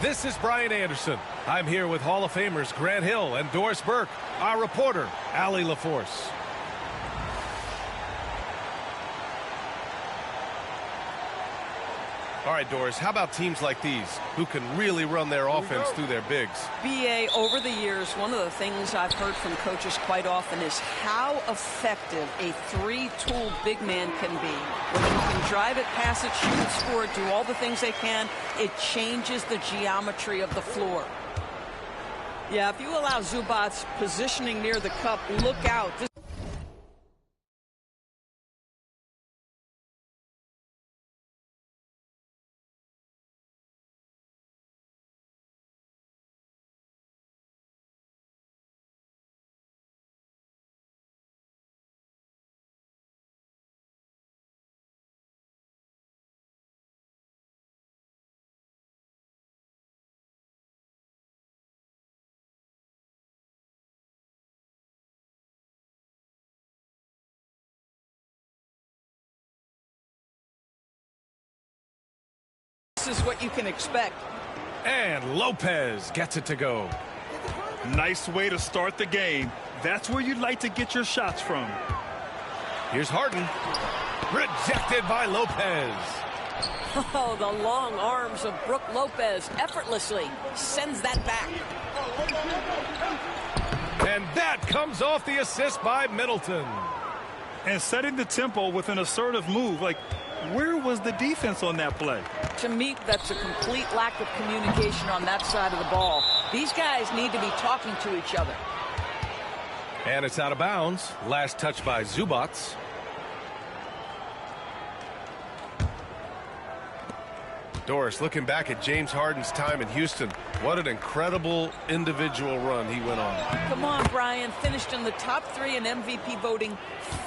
This is Brian Anderson. I'm here with Hall of Famers Grant Hill and Doris Burke, our reporter, Allie LaForce. All right, Doris, how about teams like these who can really run their offense through their bigs? BA, over the years, one of the things I've heard from coaches quite often is how effective a three-tool big man can be. When you can drive it, pass it, shoot it, score it, do all the things they can, it changes the geometry of the floor. Yeah, if you allow Zubac's positioning near the cup, look out. This is what you can expect. And Lopez gets it to go. Nice way to start the game. That's where you'd like to get your shots from. Here's Harden. Rejected by Lopez. Oh, the long arms of Brook Lopez effortlessly sends that back. And that comes off the assist by Middleton. And setting the tempo with an assertive move. Like, where was the defense on that play? To me, that's a complete lack of communication on that side of the ball. These guys need to be talking to each other. And it's out of bounds. Last touch by Zubac. Doris, looking back at James Harden's time in Houston, what an incredible individual run he went on. Come on, Brian. Finished in the top 3 in MVP voting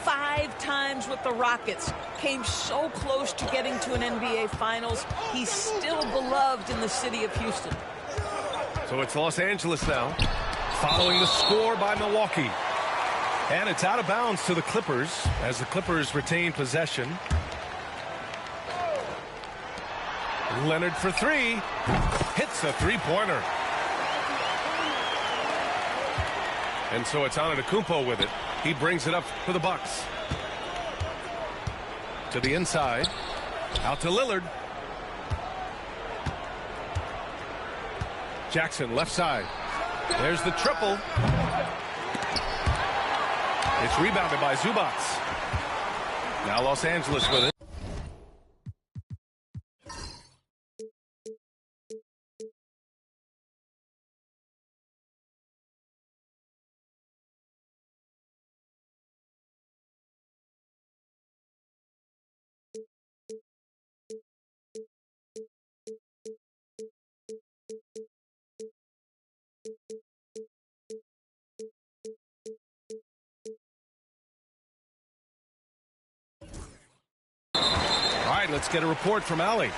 5 times with the Rockets. Came so close to getting to an NBA Finals. He's still beloved in the city of Houston. So it's Los Angeles now, following the score by Milwaukee. And it's out of bounds to the Clippers as the Clippers retain possession. Leonard for 3. Hits a three-pointer. And so it's Antetokounmpo with it. He brings it up for the Bucks. To the inside. Out to Lillard. Jackson left side. There's the triple. It's rebounded by Zubac. Now Los Angeles with it. All right, let's get a report from Allie.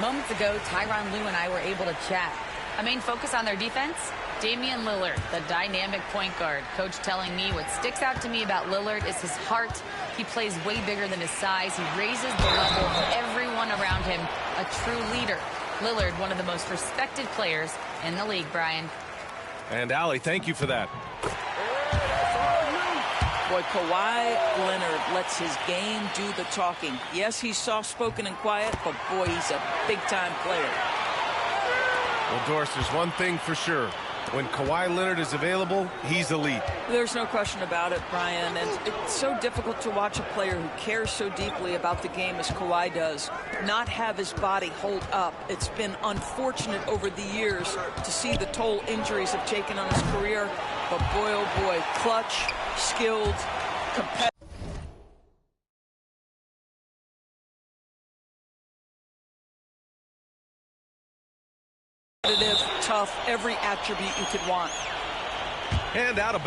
Moments ago, Tyronn Lue and I were able to chat. A main focus on their defense? Damian Lillard, the dynamic point guard. Coach telling me what sticks out to me about Lillard is his heart. He plays way bigger than his size. He raises the level of everyone around him. A true leader. Lillard, one of the most respected players in the league, Brian. And Allie, thank you for that. Boy, Kawhi Leonard lets his game do the talking. Yes, he's soft-spoken and quiet, but boy, he's a big-time player. Well, Doris, there's one thing for sure. When Kawhi Leonard is available, he's elite. There's no question about it, Brian. And it's so difficult to watch a player who cares so deeply about the game as Kawhi does not have his body hold up. It's been unfortunate over the years to see the toll injuries have taken on his career. But boy, oh boy, clutch, skilled, competitive. Tough, every attribute you could want. And out of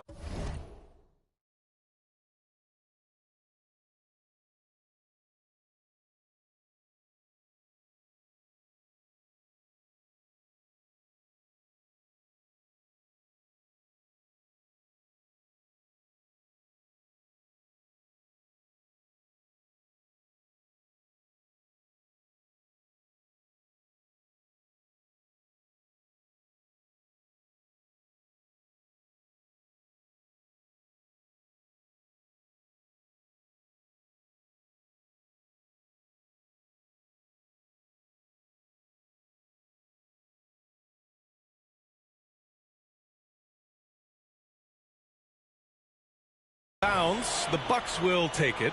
Bounds. The Bucks will take it.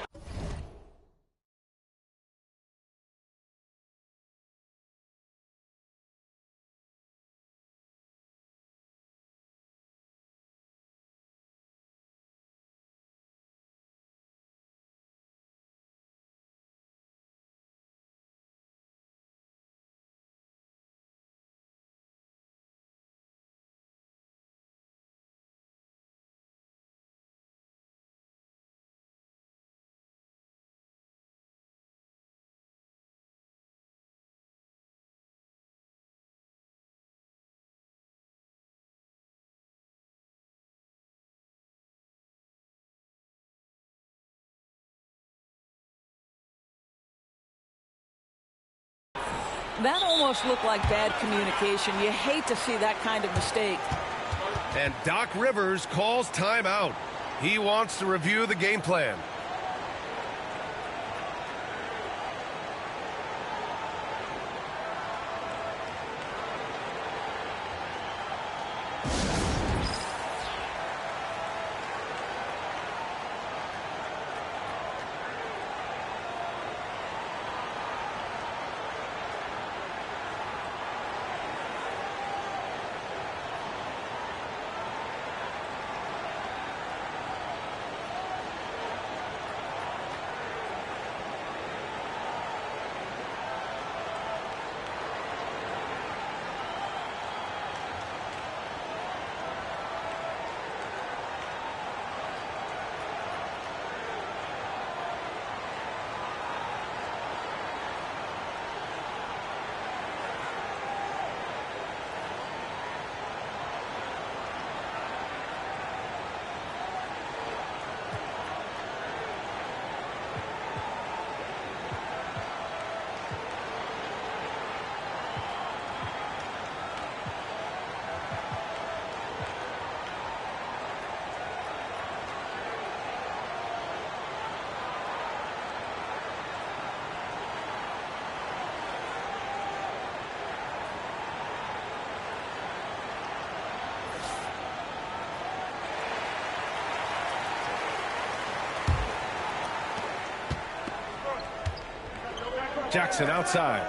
That almost looked like bad communication. You hate to see that kind of mistake. And Doc Rivers calls timeout. He wants to review the game plan. Jackson outside.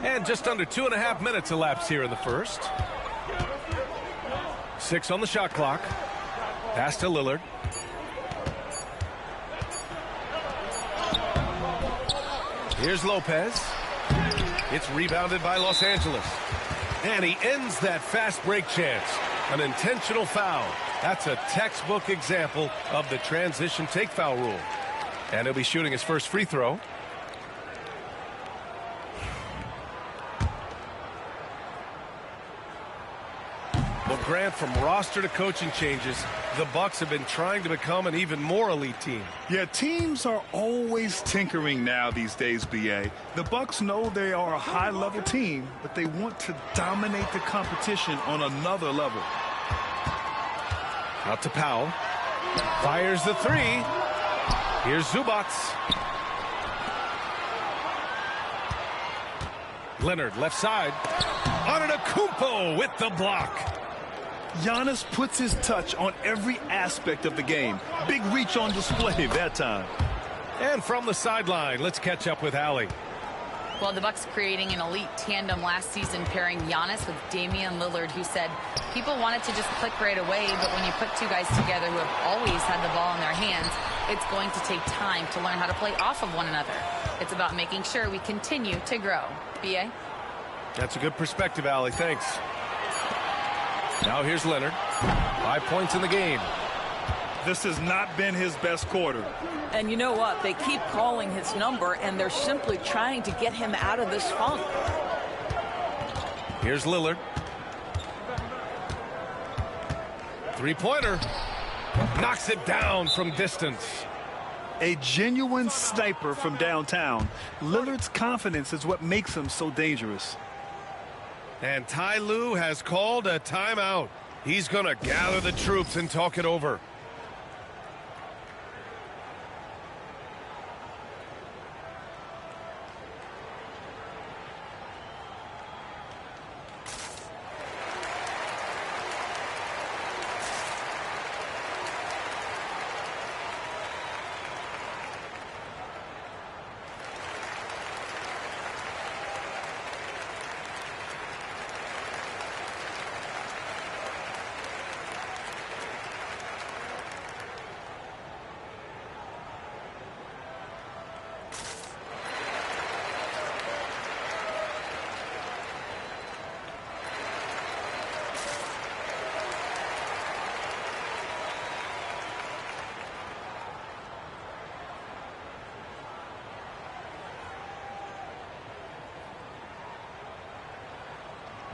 And just under 2.5 minutes elapsed here in the first. 6 on the shot clock. Pass to Lillard. Here's Lopez. It's rebounded by Los Angeles. And he ends that fast break chance. An intentional foul. That's a textbook example of the transition take foul rule. And he'll be shooting his first free throw. Well, Grant, from roster to coaching changes, the Bucks have been trying to become an even more elite team. Yeah, teams are always tinkering now these days, B.A. The Bucks know they are a high-level team, but they want to dominate the competition on another level. Out to Powell. Fires the three. Here's Zubac. Leonard, left side. Antetokounmpo with the block. Giannis puts his touch on every aspect of the game. Big reach on display that time. And from the sideline, let's catch up with Allie. Well, the Bucks creating an elite tandem last season, pairing Giannis with Damian Lillard, who said people want it to just click right away, but when you put two guys together who have always had the ball in their hands, it's going to take time to learn how to play off of one another. It's about making sure we continue to grow. B.A.? That's a good perspective, Allie. Thanks. Now here's Leonard. 5 points in the game. This has not been his best quarter. And you know what? They keep calling his number, and they're simply trying to get him out of this funk. Here's Lillard. Three-pointer. Knocks it down from distance. A genuine sniper from downtown. Lillard's confidence is what makes him so dangerous. And Ty Lue has called a timeout. He's going to gather the troops and talk it over.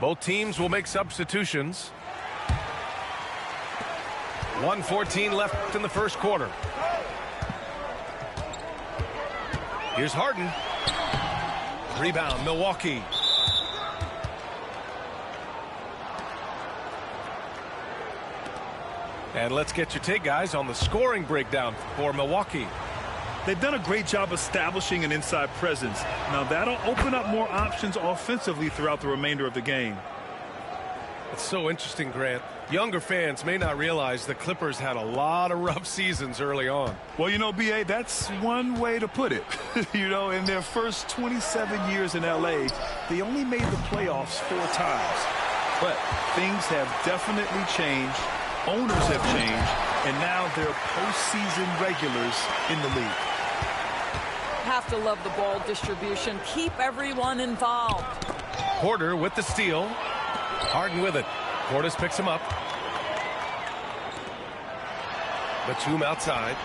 Both teams will make substitutions. 1:14 left in the first quarter. Here's Harden. Rebound, Milwaukee. And let's get your take, guys, on the scoring breakdown for Milwaukee. They've done a great job establishing an inside presence. Now that'll open up more options offensively throughout the remainder of the game. It's so interesting, Grant. Younger fans may not realize the Clippers had a lot of rough seasons early on. Well, you know, B.A., that's one way to put it. You know, in their first 27 years in L.A., they only made the playoffs 4 times. But things have definitely changed. Owners have changed. And now they're postseason regulars in the league. Have to love the ball distribution. Keep everyone involved. Porter with the steal. Harden with it. Portis picks him up. Batum outside.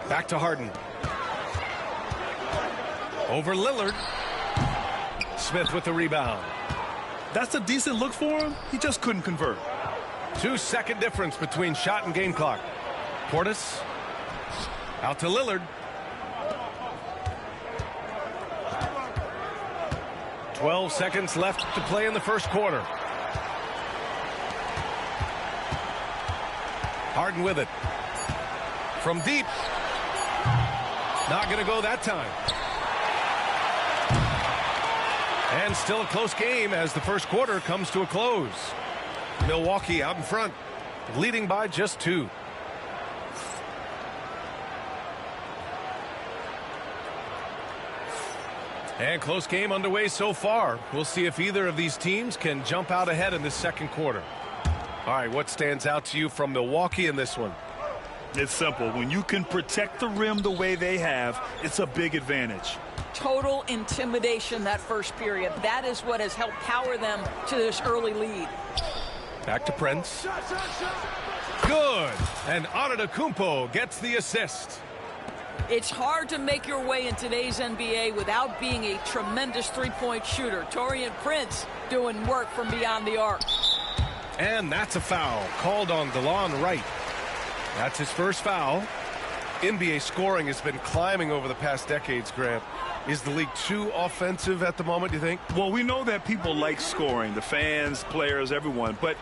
Back to Harden. Over Lillard. Smith with the rebound. That's a decent look for him. He just couldn't convert. 2-second difference between shot and game clock. Portis out to Lillard. 12 seconds left to play in the first quarter. Harden with it. From deep. Not going to go that time. And still a close game as the first quarter comes to a close. Milwaukee out in front, leading by just 2. And close game underway so far. We'll see if either of these teams can jump out ahead in this second quarter. All right, what stands out to you from Milwaukee in this one? It's simple. When you can protect the rim the way they have, it's a big advantage. Total intimidation that first period. That is what has helped power them to this early lead. Back to Prince. Good. And Antetokounmpo gets the assist. It's hard to make your way in today's NBA without being a tremendous three-point shooter. Taurean Prince doing work from beyond the arc. And that's a foul called on Delon Wright. That's his first foul. NBA scoring has been climbing over the past decades, Grant. Is the league too offensive at the moment, do you think? Well, we know that people like scoring, the fans, players, everyone, but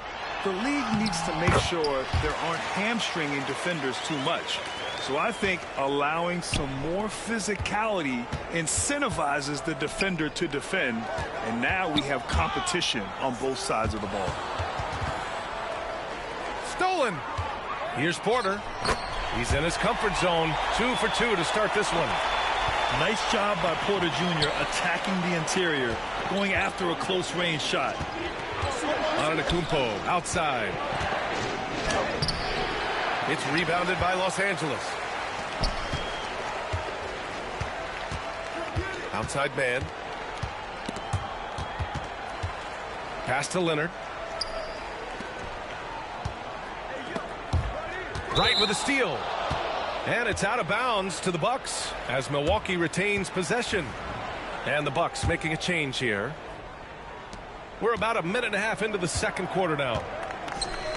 the league needs to make sure there aren't hamstringing defenders too much. So I think allowing some more physicality incentivizes the defender to defend, and now we have competition on both sides of the ball. Stolen. Here's Porter. He's in his comfort zone. 2 for 2 to start this one. Nice job by Porter Jr. attacking the interior, going after a close-range shot. Antetokounmpo outside. It's rebounded by Los Angeles. Outside man. Pass to Leonard. Wright with a steal. And it's out of bounds to the Bucks as Milwaukee retains possession. And the Bucks making a change here. We're about a minute and a half into the second quarter now.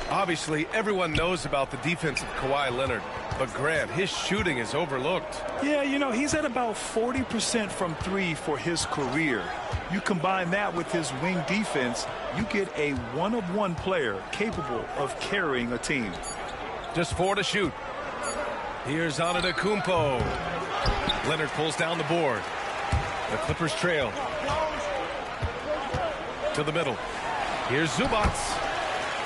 Obviously, everyone knows about the defense of Kawhi Leonard. But Grant, his shooting is overlooked. Yeah, you know, he's at about 40% from 3 for his career. You combine that with his wing defense, you get a one-of-one player capable of carrying a team. Just 4 to shoot. Here's Antetokounmpo. Leonard pulls down the board. The Clippers trail. To the middle. Here's Zubac.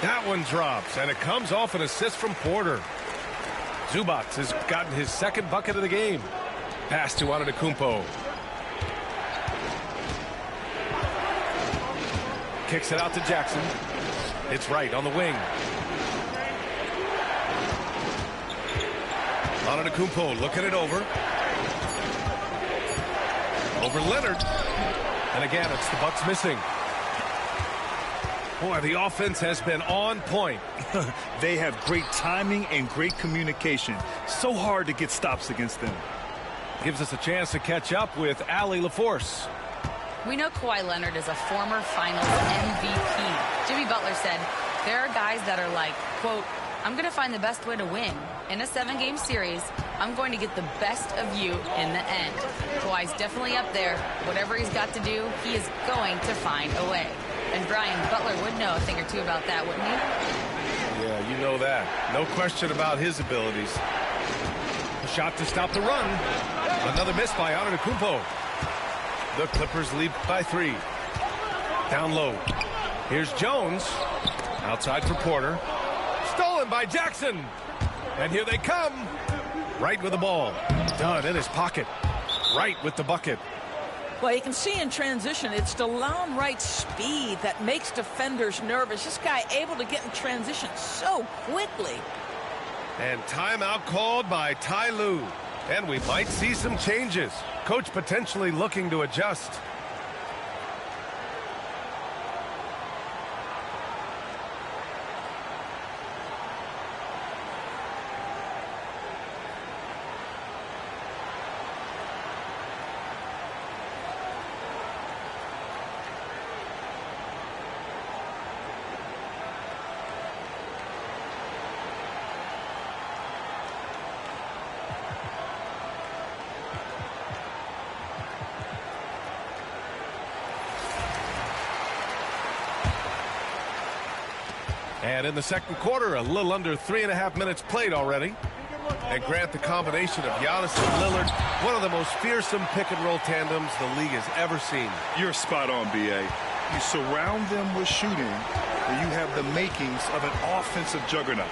That one drops, and it comes off an assist from Porter. Zubac has gotten his second bucket of the game. Pass to Antetokounmpo. Kicks it out to Jackson. It's Wright on the wing. Antetokounmpo looking it over. Over Leonard. And again, it's the Bucks missing. Boy, the offense has been on point. They have great timing and great communication. So hard to get stops against them. Gives us a chance to catch up with Allie LaForce. We know Kawhi Leonard is a former Finals MVP. Jimmy Butler said, there are guys that are like, quote, I'm going to find the best way to win. In a 7-game series, I'm going to get the best of you in the end. Kawhi's definitely up there. Whatever he's got to do, he is going to find a way. And Brian, Butler would know a thing or two about that, wouldn't he? Yeah, you know that. No question about his abilities. A shot to stop the run. Another miss by Antetokounmpo. The Clippers lead by 3. Down low. Here's Jones. Outside for Porter. Stolen by Jackson. And here they come. Wright with the ball. Dunn in his pocket. Wright with the bucket. Well, you can see in transition, it's DeLon Wright's speed that makes defenders nervous. This guy able to get in transition so quickly. And timeout called by Ty Lue. And we might see some changes. Coach potentially looking to adjust. And in the second quarter, a little under 3.5 minutes played already. And Grant, the combination of Giannis and Lillard, one of the most fearsome pick-and-roll tandems the league has ever seen. You're spot on, B.A. You surround them with shooting, and you have the makings of an offensive juggernaut.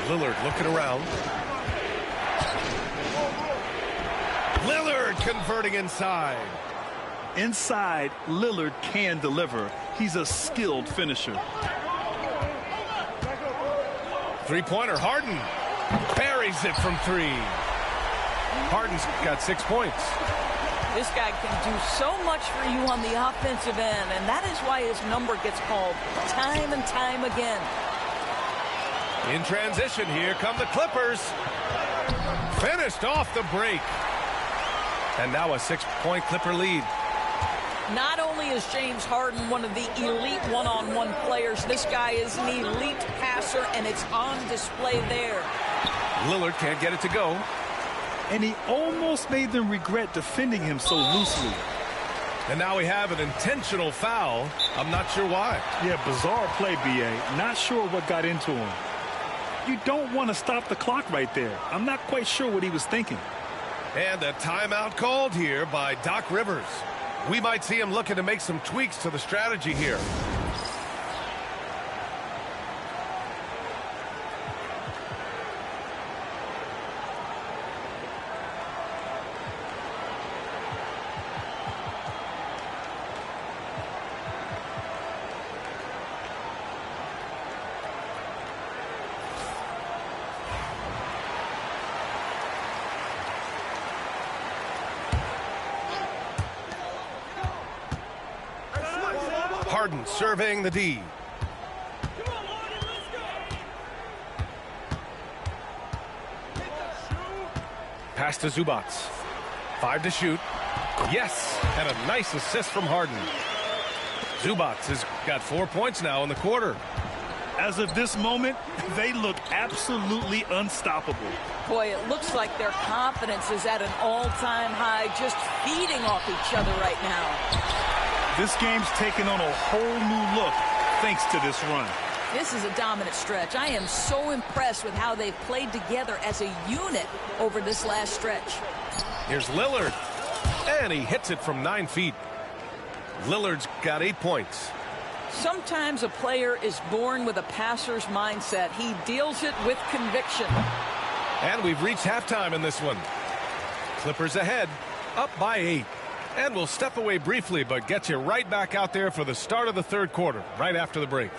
Lillard looking around. Lillard converting inside. Inside, Lillard can deliver. He's a skilled finisher. Three-pointer, Harden buries it from 3. Harden's got 6 points. This guy can do so much for you on the offensive end, and that is why his number gets called time and time again. In transition, here come the Clippers. Finished off the break. And now a 6-point Clipper lead. Not only is James Harden one of the elite one-on-one players, this guy is an elite passer, and it's on display there. Lillard can't get it to go. And he almost made them regret defending him so loosely. And now we have an intentional foul. I'm not sure why. Yeah, bizarre play, B.A. Not sure what got into him. You don't want to stop the clock right there. I'm not quite sure what he was thinking. And a timeout called here by Doc Rivers. We might see him looking to make some tweaks to the strategy here. Harden surveying the D. Pass to Zubac. 5 to shoot. Yes, and a nice assist from Harden. Zubac has got 4 points now in the quarter. As of this moment, they look absolutely unstoppable. Boy, it looks like their confidence is at an all-time high, just feeding off each other right now. This game's taken on a whole new look thanks to this run. This is a dominant stretch. I am so impressed with how they've played together as a unit over this last stretch. Here's Lillard, and he hits it from 9 feet. Lillard's got 8 points. Sometimes a player is born with a passer's mindset. He deals it with conviction. And we've reached halftime in this one. Clippers ahead, up by 8. And we'll step away briefly, but get you right back out there for the start of the third quarter, right after the break.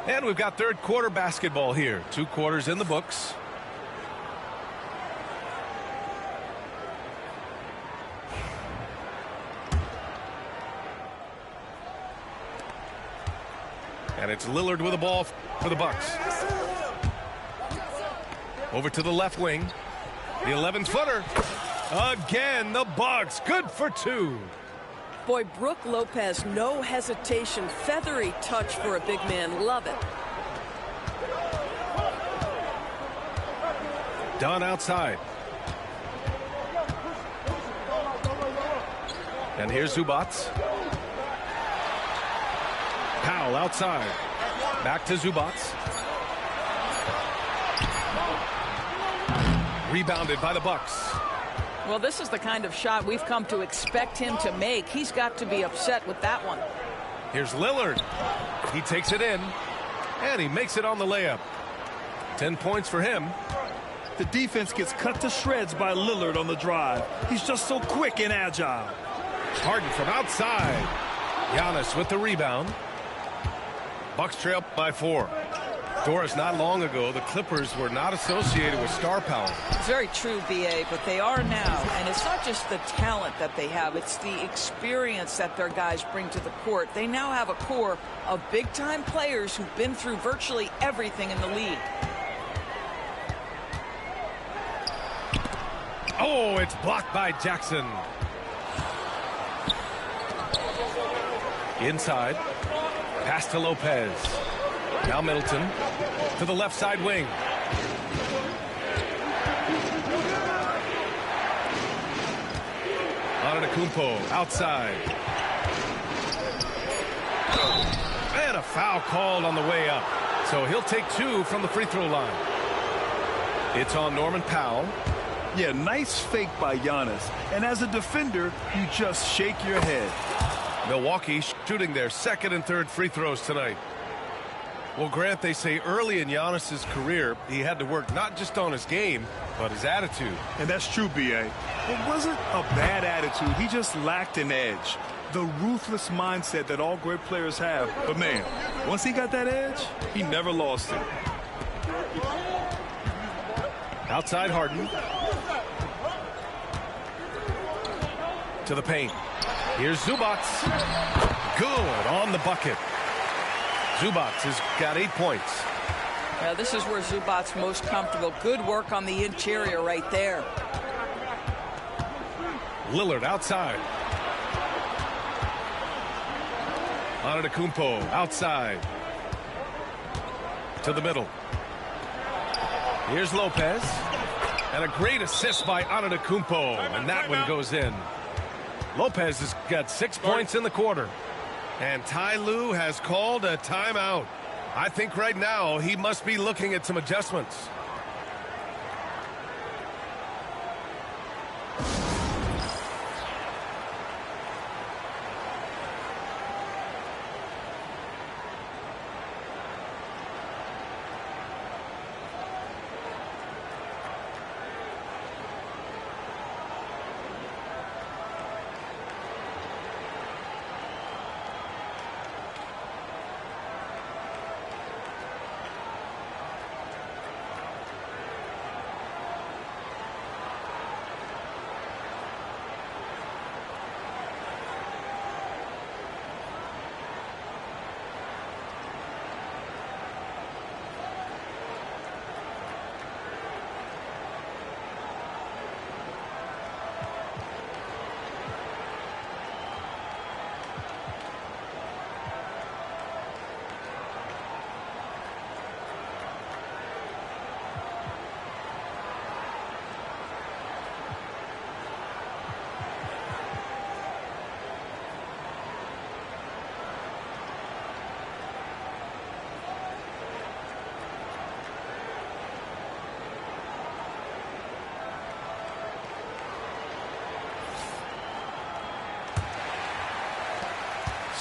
And we've got third quarter basketball here. 2 quarters in the books. And it's Lillard with the ball for the Bucks. Over to the left wing. The 11-footer. Again, the Bucks. Good for two. Boy, Brook Lopez, no hesitation. Feathery touch for a big man. Love it. Dunn outside. And here's Zubats. Powell outside. Back to Zubats. Rebounded by the Bucks. Well, this is the kind of shot we've come to expect him to make. He's got to be upset with that one. Here's Lillard. He takes it in, and he makes it on the layup. 10 points for him. The defense gets cut to shreds by Lillard on the drive. He's just so quick and agile. Harden from outside. Giannis with the rebound. Bucks trail by 4. Doris, not long ago, the Clippers were not associated with star power. It's very true, B.A., but they are now. And it's not just the talent that they have. It's the experience that their guys bring to the court. They now have a core of big-time players who've been through virtually everything in the league. Oh, it's blocked by Jackson. Inside. Pass to Lopez. Now Middleton to the left side wing. Antetokounmpo outside. And a foul called on the way up. So he'll take 2 from the free throw line. It's on Norman Powell. Yeah, nice fake by Giannis. And as a defender, you just shake your head. Milwaukee shooting their second and third free throws tonight. Well, Grant, they say early in Giannis's career, he had to work not just on his game, but his attitude. And that's true, B.A. It wasn't a bad attitude. He just lacked an edge. The ruthless mindset that all great players have. But, man, once he got that edge, he never lost it. Outside Harden. To the paint. Here's Zubats. Good on the bucket. Zubats has got 8 points. Yeah, this is where Zubats most comfortable. Good work on the interior right there. Lillard outside. Antetokounmpo outside. To the middle. Here's Lopez. And a great assist by Antetokounmpo. And that one goes in. Lopez has got 6 points in the quarter. And Ty Lue has called a timeout. I think right now he must be looking at some adjustments.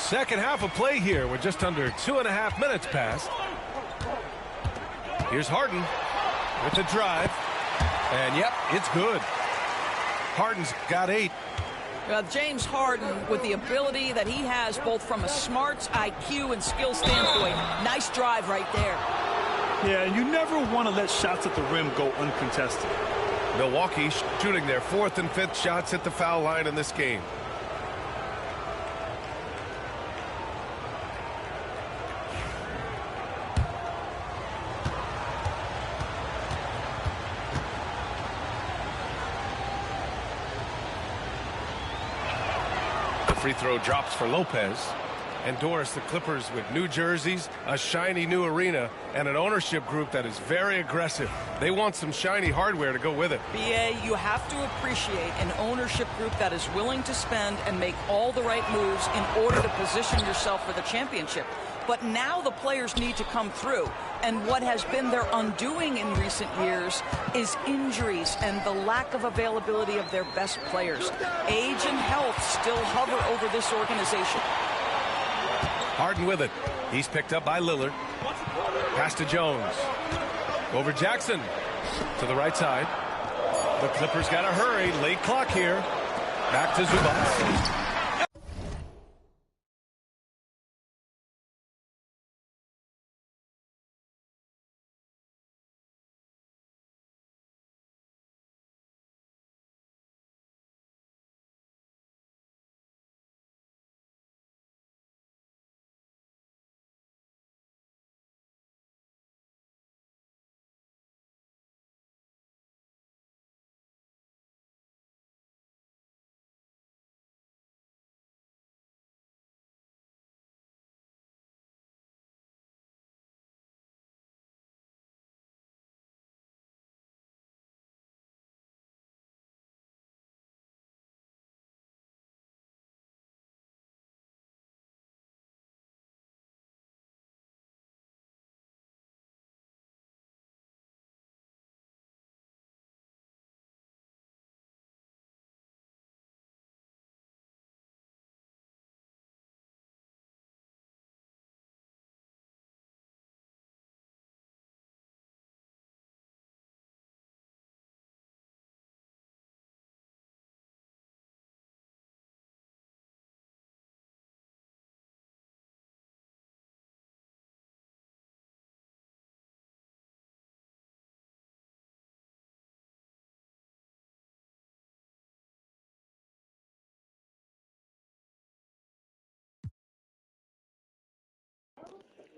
Second half of play here with just under 2.5 minutes passed. Here's Harden with the drive. And yep, it's good. Harden's got 8. James Harden, with the ability that he has both from a smarts, IQ, and skill standpoint, nice drive right there. Yeah, and you never want to let shots at the rim go uncontested. Milwaukee shooting their 4th and 5th shots at the foul line in this game. free throw drops for Lopez. And Doris, the Clippers with new jerseys, a shiny new arena, and an ownership group that is very aggressive. They want some shiny hardware to go with it. BA, you have to appreciate an ownership group that is willing to spend and make all the right moves in order to position yourself for the championship. But now the players need to come through. And what has been their undoing in recent years is injuries and the lack of availability of their best players. Age and health still hover over this organization. Harden with it. He's picked up by Lillard. Pass to Jones. Over Jackson. To the right side. The Clippers got to hurry. Late clock here. Back to Zubac.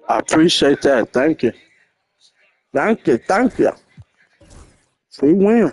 I appreciate that. Thank you. Thank you. Thank you. We win.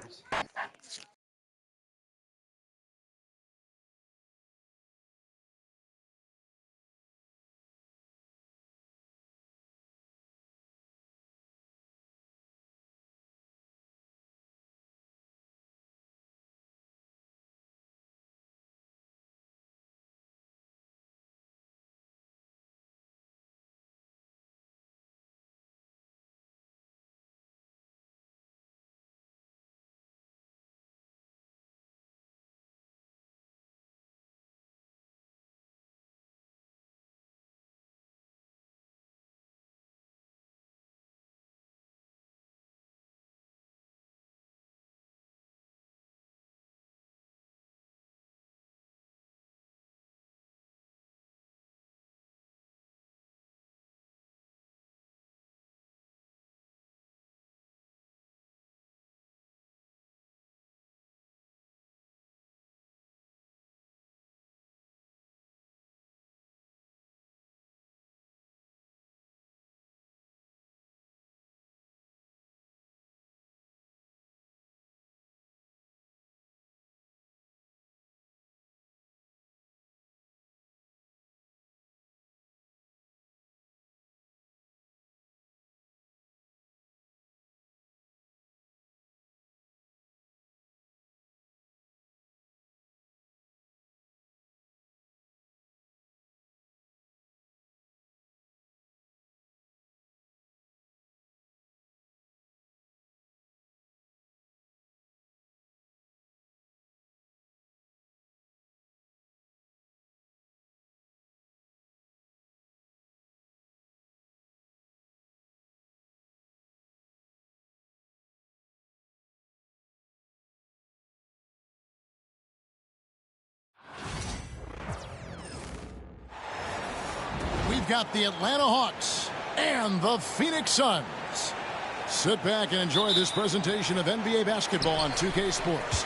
We've got the Atlanta Hawks and the Phoenix Suns. Sit back and enjoy this presentation of NBA basketball on 2K Sports.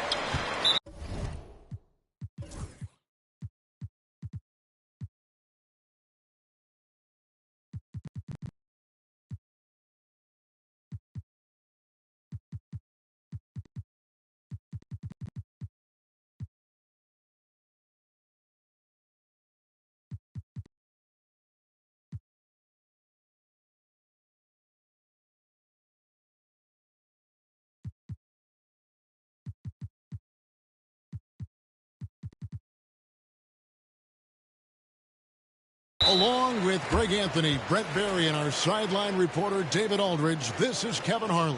Along with Greg Anthony, Brett Barry, and our sideline reporter David Aldridge, this is Kevin Harlan.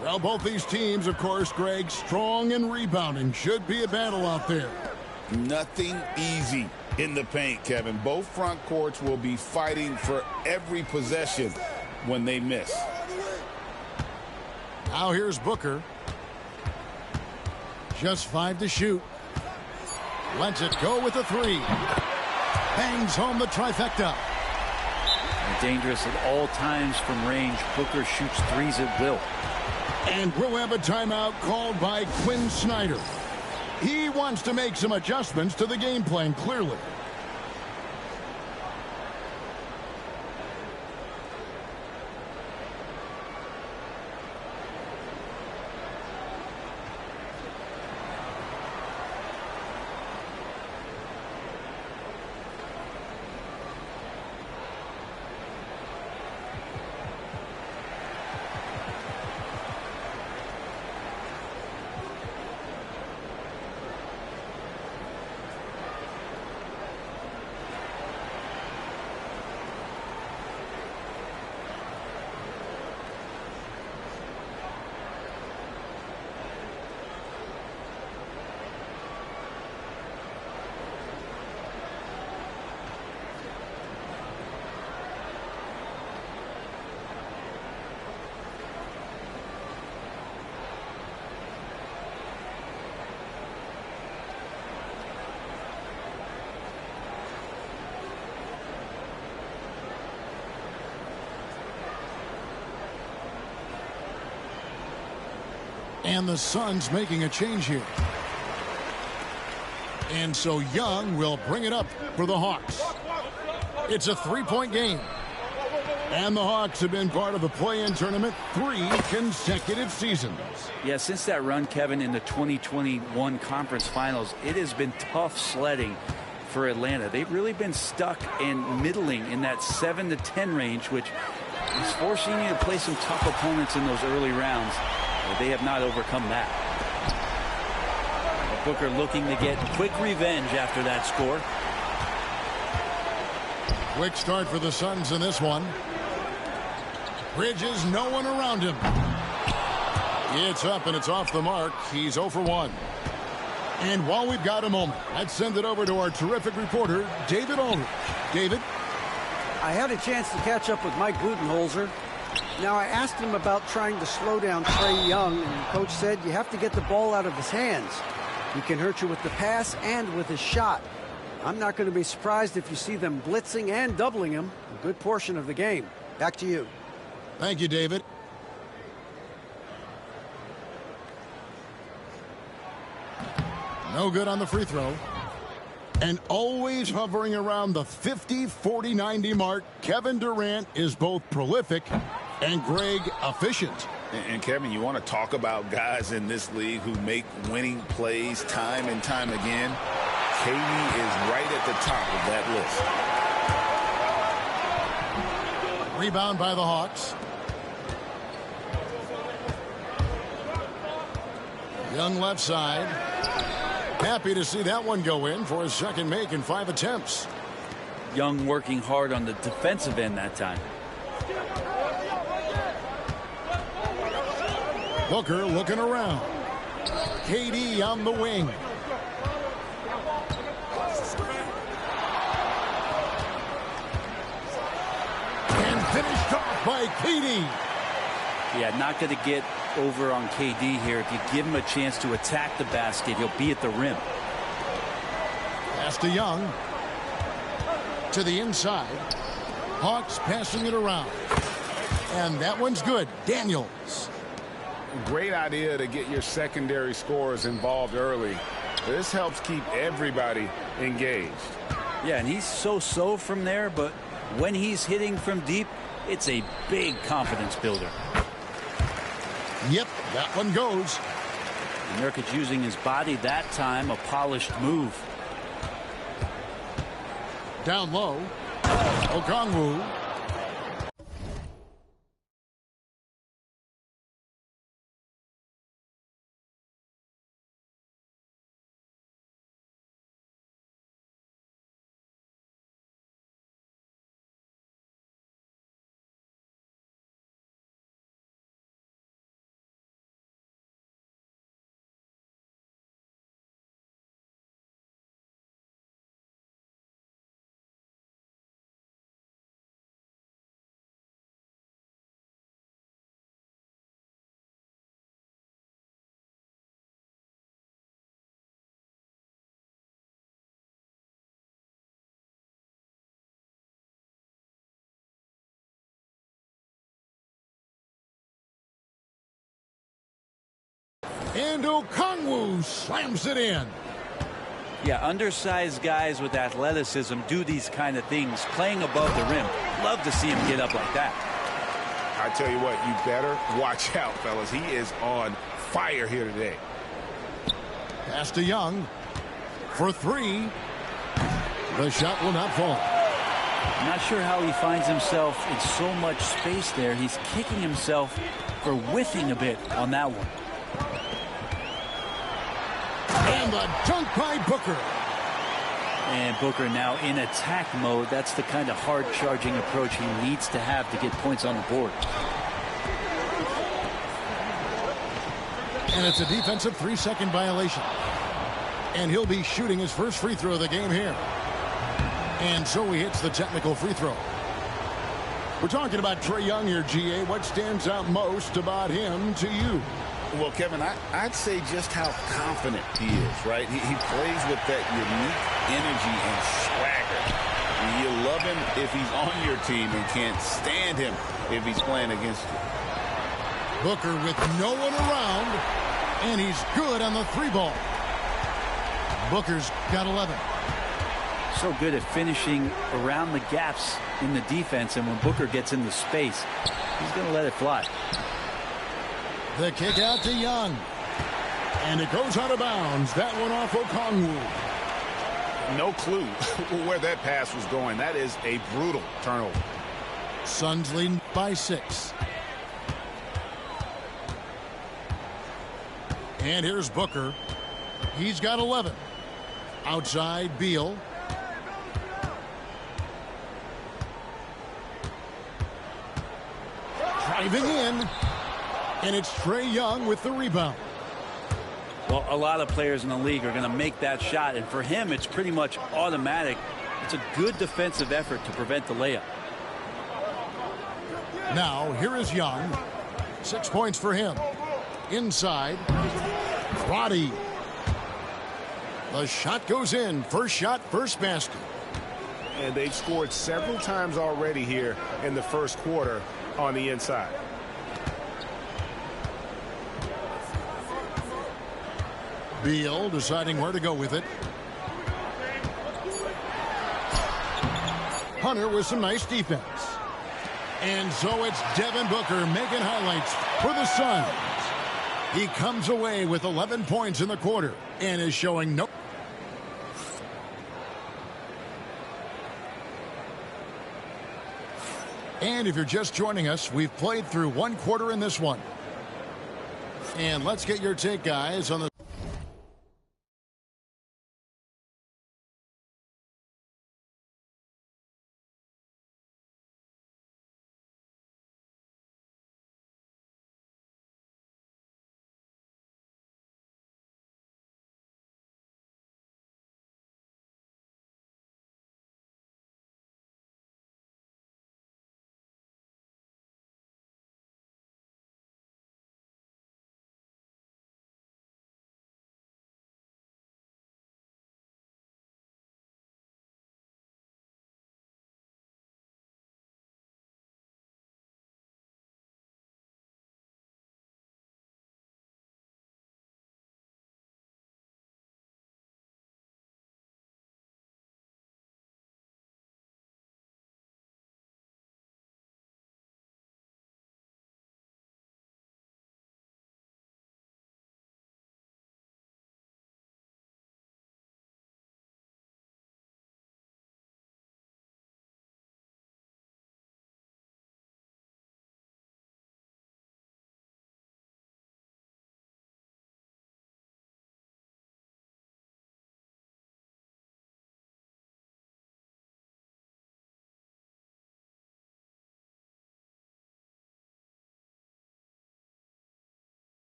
Well, both these teams, of course, Greg, strong and rebounding. Should be a battle out there. Nothing easy in the paint, Kevin. Both front courts will be fighting for every possession when they miss. Now here's Booker. Just 5 to shoot. Lets it go with a 3. Bangs home the trifecta. And dangerous at all times from range. Booker shoots threes at will. And we'll have a timeout called by Quinn Snyder. He wants to make some adjustments to the game plan, clearly. And the Suns making a change here. And so Young will bring it up for the Hawks. It's a 3-point game. And the Hawks have been part of the play-in tournament 3 consecutive seasons. Yeah, since that run, Kevin, in the 2021 conference finals, it has been tough sledding for Atlanta. They've really been stuck and middling in that 7 to 10 range, which is forcing you to play some tough opponents in those early rounds. They have not overcome that. Booker looking to get quick revenge after that score. Quick start for the Suns in this one. Bridges, no one around him. It's up and it's off the mark. He's 0 for 1. And while we've got a moment, let's send it over to our terrific reporter, David Aldridge. David? I had a chance to catch up with Mike Budenholzer. Now, I asked him about trying to slow down Trae Young, and the coach said you have to get the ball out of his hands. He can hurt you with the pass and with his shot. I'm not going to be surprised if you see them blitzing and doubling him a good portion of the game. Back to you. Thank you, David. No good on the free throw. And always hovering around the 50, 40, 90 mark, Kevin Durant is both prolific and Greg efficient. And Kevin, you want to talk about guys in this league who make winning plays time and time again? KD is right at the top of that list. Rebound by the Hawks. Young left side. Happy to see that one go in for his second make in 5 attempts. Young working hard on the defensive end that time. Booker looking around. KD on the wing. And finished off by KD. Yeah, not going to get over on KD here. If you give him a chance to attack the basket, he'll be at the rim. Pass to Young. To the inside. Hawks passing it around. And that one's good. Daniels. Great idea to get your secondary scorers involved early. This helps keep everybody engaged. Yeah, and he's so-so from there, but when he's hitting from deep, it's a big confidence builder. Yep, that one goes. Nurkic using his body that time, a polished move. Down low. Okongwu. And Okongwu slams it in. Yeah, undersized guys with athleticism do these kind of things, playing above the rim. Love to see him get up like that. I tell you what, you better watch out, fellas. He is on fire here today. Pass to Young for three. The shot will not fall. I'm not sure how he finds himself in so much space there. He's kicking himself for whiffing a bit on that one. And the dunk by Booker. And Booker now in attack mode. That's the kind of hard charging approach he needs to have to get points on the board. And it's a defensive 3-second violation. And he'll be shooting his first free throw of the game here. And so he hits the technical free throw. We're talking about Trae Young here, GA. What stands out most about him to you? Well, Kevin, I'd say just how confident he is, right? He plays with that unique energy and swagger. You love him if he's on your team and can't stand him if he's playing against you. Booker with no one around, and he's good on the three ball. Booker's got 11. So good at finishing around the gaps in the defense, and when Booker gets into space, he's going to let it fly. The kick out to Young. And it goes out of bounds. That one off Okongwu. No clue where that pass was going. That is a brutal turnover. Suns leading by 6. And here's Booker. He's got 11. Outside, Beal. Driving in. And it's Trae Young with the rebound. Well, a lot of players in the league are going to make that shot, and for him, it's pretty much automatic. It's a good defensive effort to prevent the layup. Now, here is Young. 6 points for him. Inside. Roddy. The shot goes in. First shot, first basket. And they've scored several times already here in the first quarter on the inside. Beal deciding where to go with it. Hunter with some nice defense. And so it's Devin Booker making highlights for the Suns. He comes away with 11 points in the quarter and is showing no. And if you're just joining us, we've played through one quarter in this one. And let's get your take, guys, on the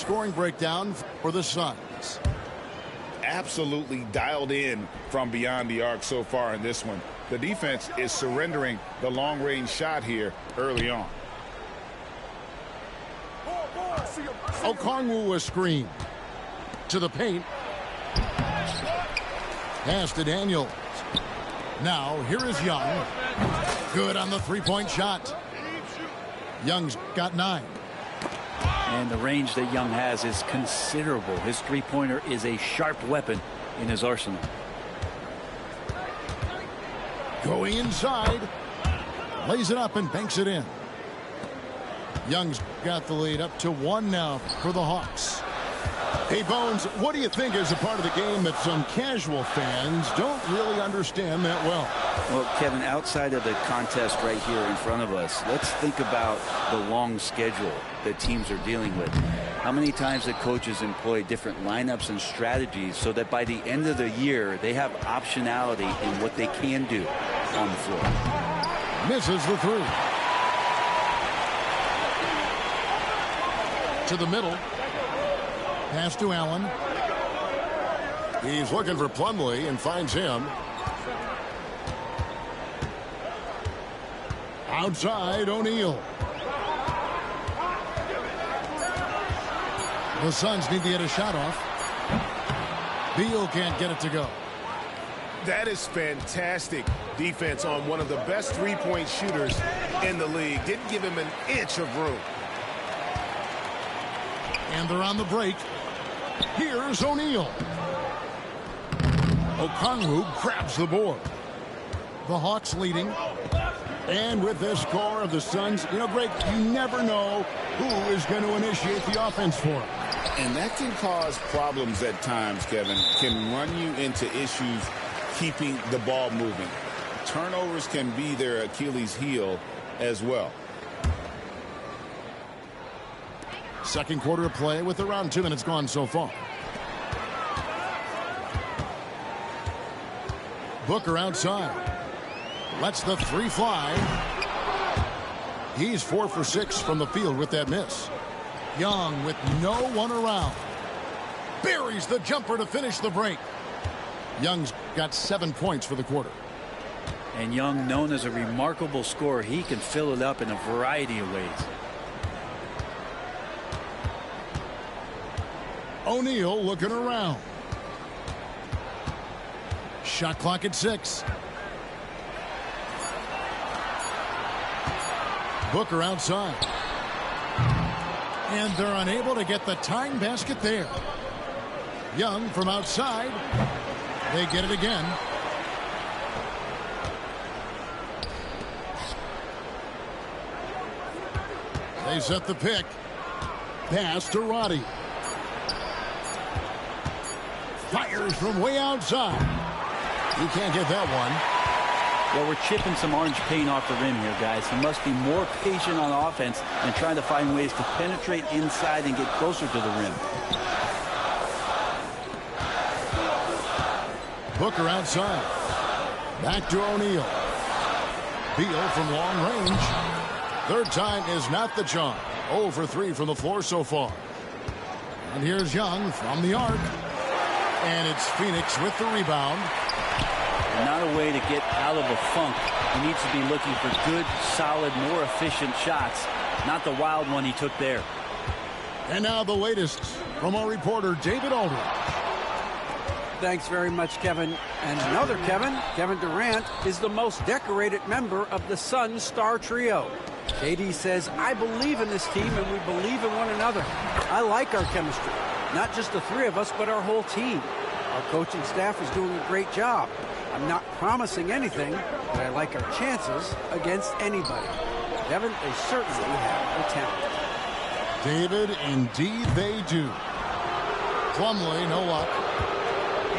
scoring breakdown for the Suns. absolutely dialed in from beyond the arc so far in this one. The defense is surrendering the long-range shot here early on. Okongwu a screen. To the paint. Pass to Daniels. Now, here is Young. Good on the three-point shot. Young's got 9. And the range that Young has is considerable. His three-pointer is a sharp weapon in his arsenal. Going inside. Lays it up and banks it in. Young's got the lead up to 1 now for the Hawks. Hey, Bones, what do you think is a part of the game that some casual fans don't really understand that well? Well, Kevin, outside of the contest right here in front of us, let's think about the long schedule that teams are dealing with. How many times the coaches employ different lineups and strategies so that by the end of the year, they have optionality in what they can do on the floor. Misses the 3. To the middle. Pass to Allen. He's looking for Plumlee and finds him. Outside, O'Neal. The Suns need to get a shot off. Beal can't get it to go. That is fantastic defense on one of the best three-point shooters in the league. Didn't give him an inch of room. And they're on the break. Here's O'Neal. Okongwu grabs the board. The Hawks leading. And with this score of the Suns, you know, Greg, you never know who is going to initiate the offense for them. And that can cause problems at times, Kevin. Can run you into issues keeping the ball moving. Turnovers can be their Achilles heel as well. Second quarter of play with around 2 minutes gone so far. Booker outside. Lets the 3 fly. He's 4 for 6 from the field with that miss. Young with no one around. Buries the jumper to finish the break. Young's got 7 points for the quarter. And Young, known as a remarkable scorer, he can fill it up in a variety of ways. O'Neal looking around. Shot clock at 6. Booker outside. And they're unable to get the tying basket there. Young from outside. They get it again. They set the pick. Pass to Roddy. Fires from way outside. He can't get that one. Well, we're chipping some orange paint off the rim here, guys. He must be more patient on offense and trying to find ways to penetrate inside and get closer to the rim. Booker outside. Back to O'Neal. Beal from long range. Third time is not the charm. 0 for 3 from the floor so far. And here's Young from the arc. And it's Phoenix with the rebound. Not a way to get out of a funk. He needs to be looking for good, solid, more efficient shots. Not the wild one he took there. And now the latest from our reporter, David Aldridge. Thanks very much, Kevin. And another Kevin, Kevin Durant, is the most decorated member of the Suns star trio. KD says, I believe in this team and we believe in one another. I like our chemistry. Not just the 3 of us, but our whole team. Our coaching staff is doing a great job. I'm not promising anything, but I like our chances against anybody. Kevin, they certainly have the talent. David, indeed they do. Plumlee, no luck.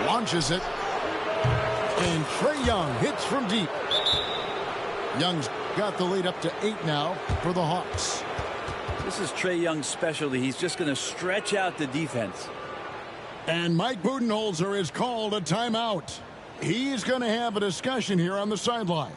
Launches it. And Trae Young hits from deep. Young's got the lead up to 8 now for the Hawks. This is Trae Young's specialty. He's just going to stretch out the defense. And Mike Budenholzer has called a timeout. He's going to have a discussion here on the sideline.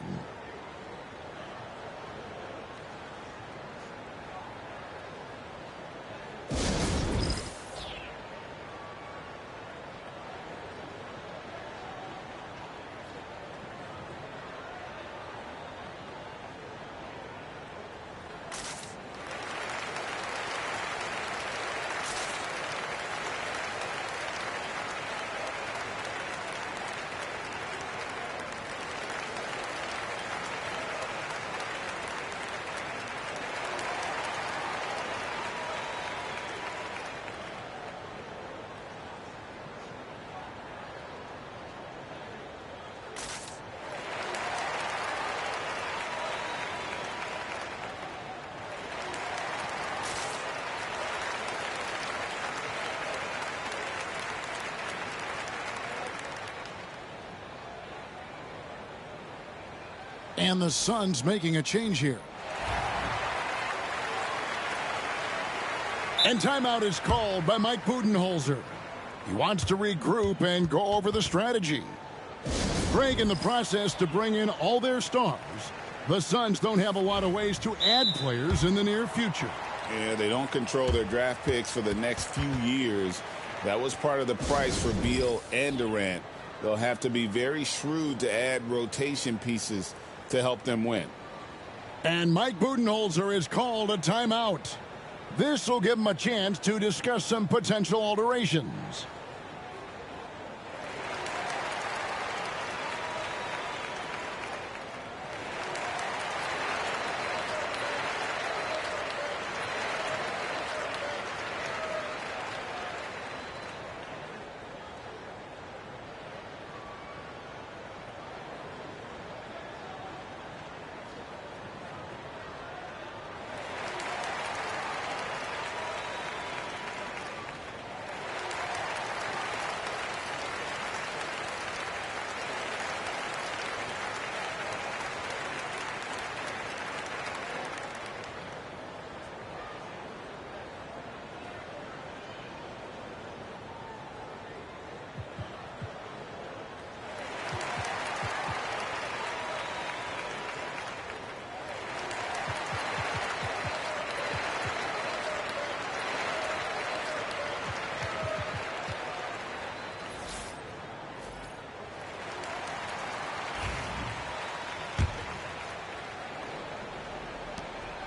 And the Suns making a change here. And timeout is called by Mike Budenholzer. He wants to regroup and go over the strategy. Greg, in the process to bring in all their stars, the Suns don't have a lot of ways to add players in the near future. Yeah, they don't control their draft picks for the next few years. That was part of the price for Beal and Durant. They'll have to be very shrewd to add rotation pieces to help them win. And Mike Budenholzer has called a timeout. This will give him a chance to discuss some potential alterations.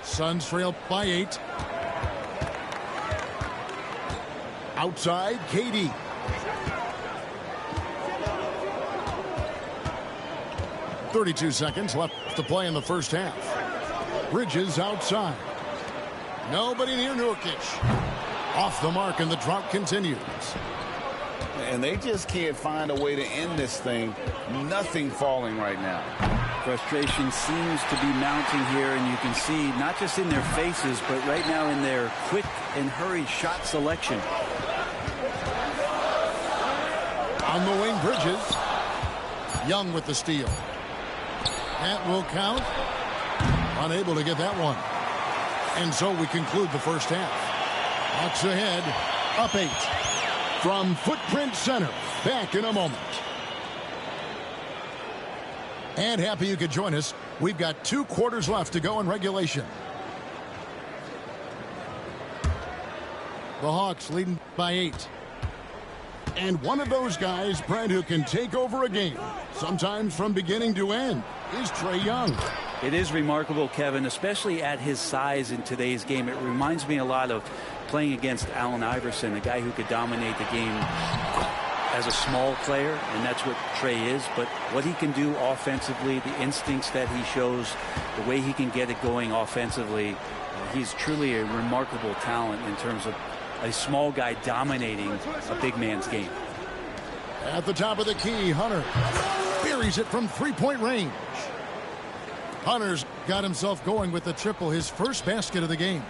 Suns trail by 8. Outside, KD. .32 seconds left to play in the first half. Bridges outside. Nobody near Nurkic. Off the mark, and the drought continues. And they just can't find a way to end this thing. Nothing falling right now. Frustration seems to be mounting here, and you can see not just in their faces, but right now in their quick and hurried shot selection. On the wing, Bridges. Young with the steal. That will count. Unable to get that one. And so we conclude the first half. Hawks ahead, up 8. From Footprint Center, back in a moment. And happy you could join us. We've got 2 quarters left to go in regulation. The Hawks leading by 8. And one of those guys, Brent, who can take over a game, sometimes from beginning to end, is Trae Young. It is remarkable, Kevin, especially at his size in today's game. It reminds me a lot of playing against Allen Iverson, a guy who could dominate the game as a small player, and that's what Trae is. But what he can do offensively, the instincts that he shows, the way he can get it going offensively, he's truly a remarkable talent in terms of a small guy dominating a big man's game. At the top of the key, Hunter buries it from three-point range. Hunter's got himself going with the triple, his first basket of the game.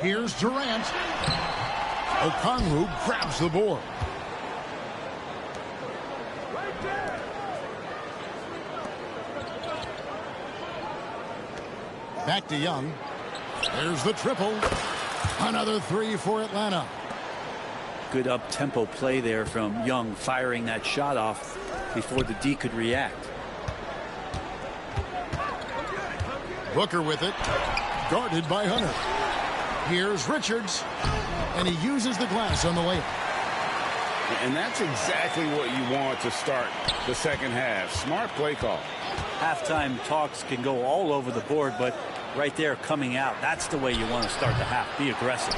Here's Durant. Okongwu grabs the board. Back to Young. There's the triple. Another 3 for Atlanta. Good up-tempo play there from Young, firing that shot off before the D could react. Booker with it. Guarded by Hunter. Here's Richards. And he uses the glass on the layup. And that's exactly what you want to start the second half. Smart play call. Halftime talks can go all over the board, but right there coming out, that's the way you want to start the half. Be aggressive.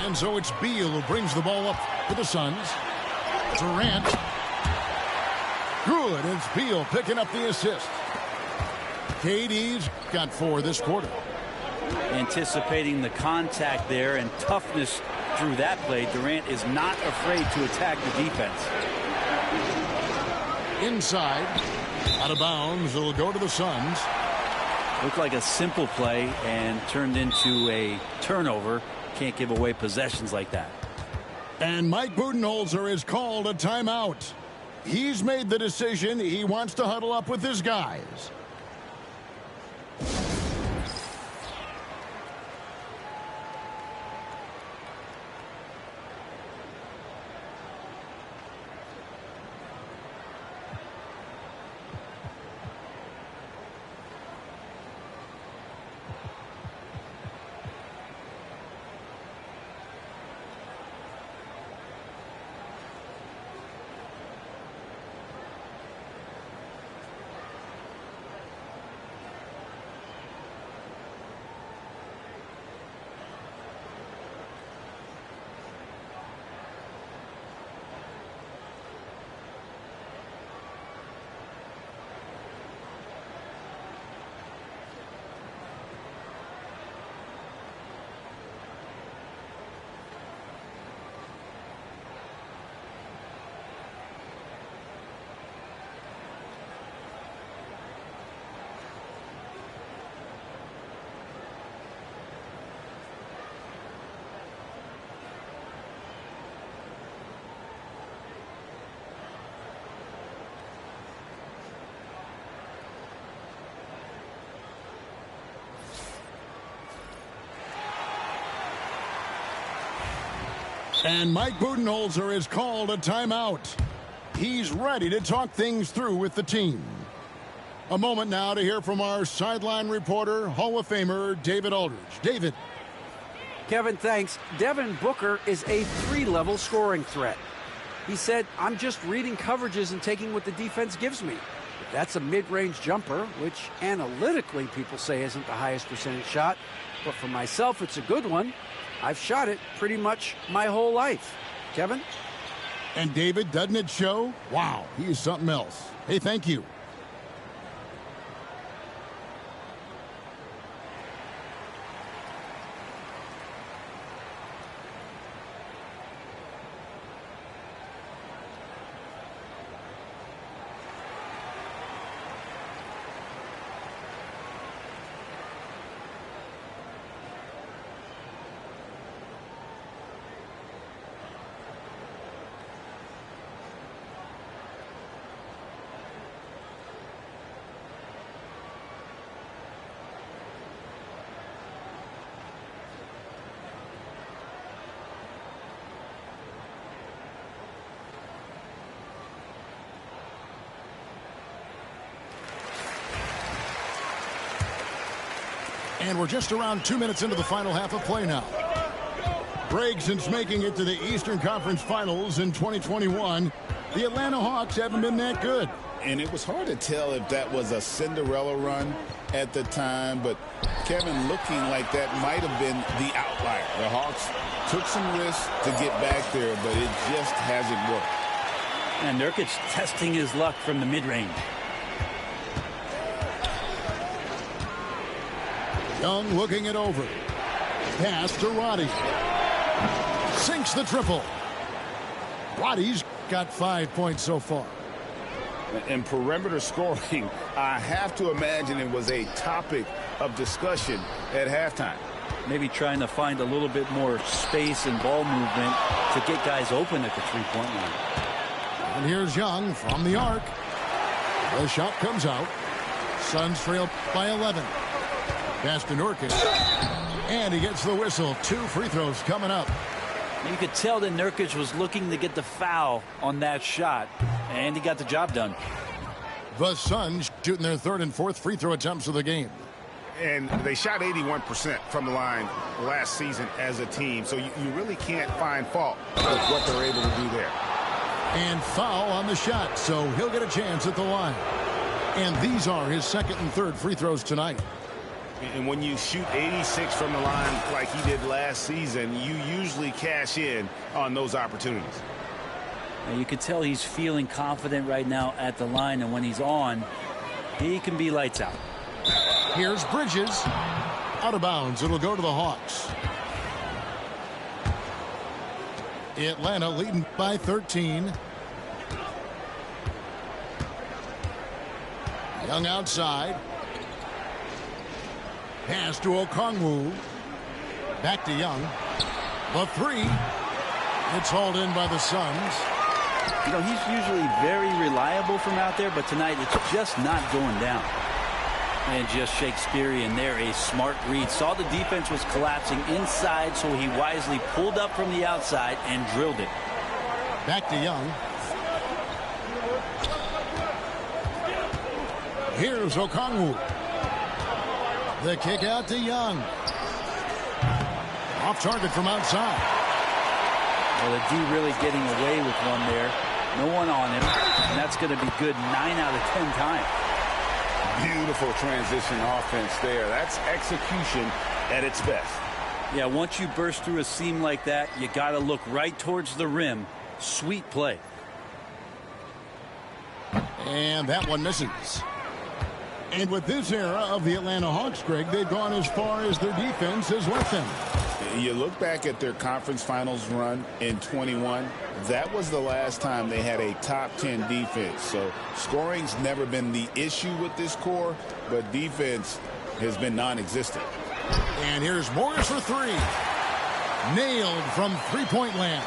And so it's Beal who brings the ball up for the Suns. Durant. Good. It's Beal picking up the assist. KD's got 4 this quarter. Anticipating the contact there and toughness through that play, Durant is not afraid to attack the defense. Inside. Out of bounds. It'll go to the Suns. Looked like a simple play and turned into a turnover. Can't give away possessions like that. And Mike Budenholzer has called a timeout. He's made the decision. He wants to huddle up with his guys. And Mike Budenholzer has called a timeout. He's ready to talk things through with the team. A moment now to hear from our sideline reporter, Hall of Famer David Aldridge. David. Kevin, thanks. Devin Booker is a 3-level scoring threat. He said, I'm just reading coverages and taking what the defense gives me. If that's a mid-range jumper, which analytically people say isn't the highest percentage shot, but for myself it's a good one. I've shot it pretty much my whole life. Kevin? And David, doesn't it show? Wow, he is something else. Hey, thank you. And we're just around 2 minutes into the final half of play now. Greg, since making it to the Eastern Conference Finals in 2021, the Atlanta Hawks haven't been that good. And it was hard to tell if that was a Cinderella run at the time, but Kevin, looking like that might have been the outlier. The Hawks took some risks to get back there, but it just hasn't worked. And Nurkic testing his luck from the mid-range. Young looking it over. Pass to Roddy. Sinks the triple. Roddy's got 5 points so far. And perimeter scoring, I have to imagine it was a topic of discussion at halftime. Maybe trying to find a little bit more space and ball movement to get guys open at the three-point line. And here's Young from the arc. The shot comes out. Suns trail by 11. Pass to Nurkic. And he gets the whistle. 2 free throws coming up. You could tell that Nurkic was looking to get the foul on that shot, and he got the job done. The Suns shooting their 3rd and 4th free throw attempts of the game. And they shot 81% from the line last season as a team, so you really can't find fault with what they're able to do there. And foul on the shot, so he'll get a chance at the line. And these are his 2nd and 3rd free throws tonight. And when you shoot 86 from the line like he did last season, you usually cash in on those opportunities. And you can tell he's feeling confident right now at the line, and when he's on, he can be lights out. Here's Bridges. Out of bounds. It'll go to the Hawks. Atlanta leading by 13. Young outside. Pass to Okongwu. Back to Young. The 3. It's hauled in by the Suns. You know, he's usually very reliable from out there, but tonight it's just not going down. And just Shakespearean there, a smart read. Saw the defense was collapsing inside, so he wisely pulled up from the outside and drilled it. Back to Young. Here's Okongwu. The kick out to Young. Off target from outside. Well, the D really getting away with one there. No one on him, and that's going to be good 9 out of 10 times. Beautiful transition offense there. That's execution at its best. Yeah, once you burst through a seam like that, you got to look right towards the rim. Sweet play. And that one misses. And with this era of the Atlanta Hawks, Greg, they've gone as far as their defense has let them. You look back at their conference finals run in 21, that was the last time they had a top 10 defense. So scoring's never been the issue with this core, but defense has been non-existent. And here's Morris for three. Nailed from three-point land.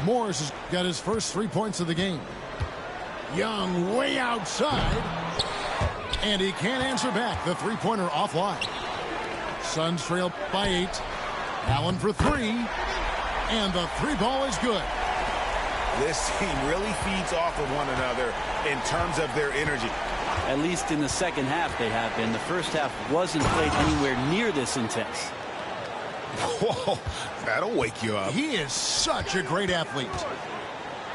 Morris has got his first 3 points of the game. Young way outside. And he can't answer back. The three-pointer offline. Suns trail by 8. Allen for three. And the three ball is good. This team really feeds off of one another in terms of their energy. At least in the second half they have been. The first half wasn't played anywhere near this intense. Whoa, that'll wake you up. He is such a great athlete.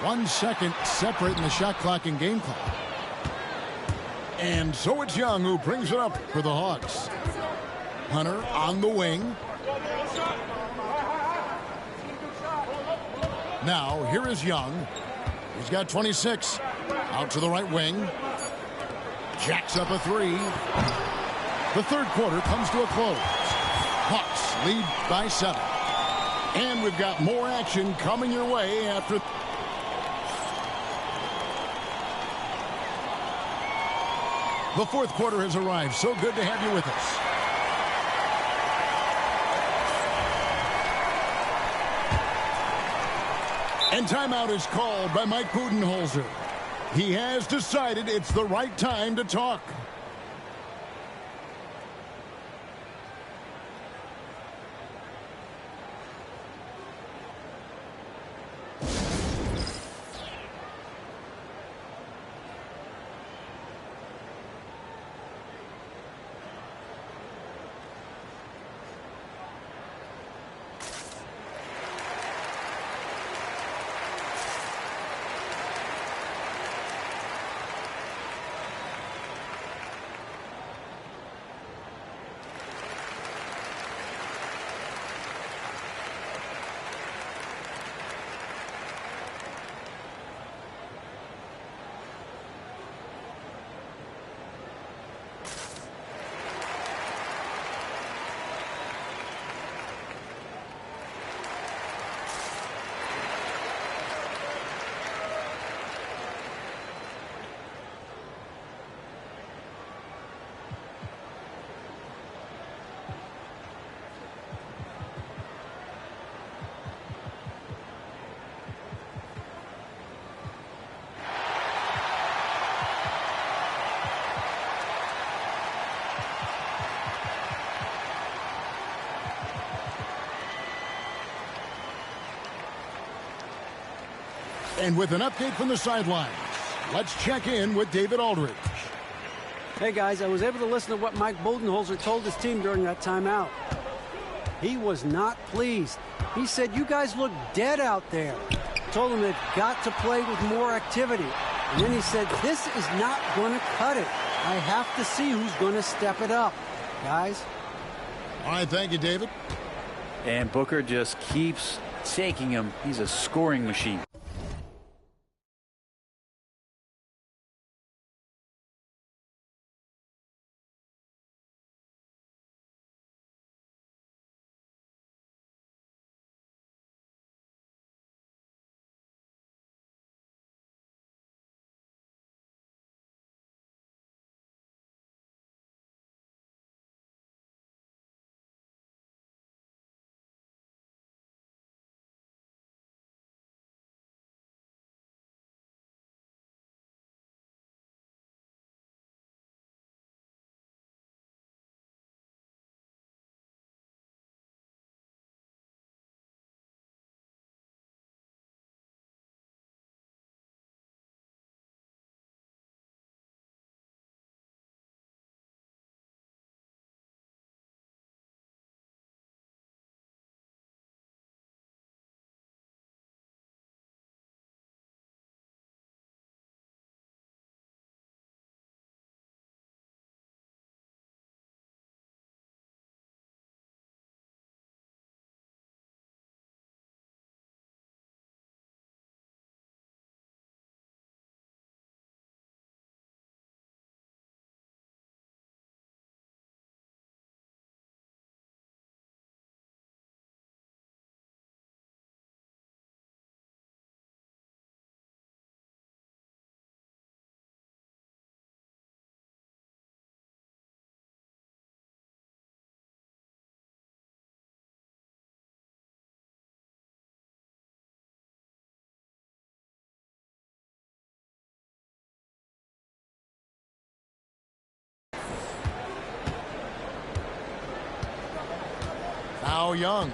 1 second separating the shot clock and game clock. And so it's Young who brings it up for the Hawks. Hunter on the wing. Now, here is Young. He's got 26. Out to the right wing. Jacks up a three. The third quarter comes to a close. Hawks lead by 7. And we've got more action coming your way after... The fourth quarter has arrived. So good to have you with us. And timeout is called by Mike Budenholzer. He has decided it's the right time to talk. And with an update from the sidelines, let's check in with David Aldridge. Hey, guys, I was able to listen to what Mike Budenholzer told his team during that timeout. He was not pleased. He said, you guys look dead out there. Told them they've got to play with more activity. And then he said, this is not going to cut it. I have to see who's going to step it up. Guys. All right, thank you, David. And Booker just keeps taking him. He's a scoring machine. Now Young.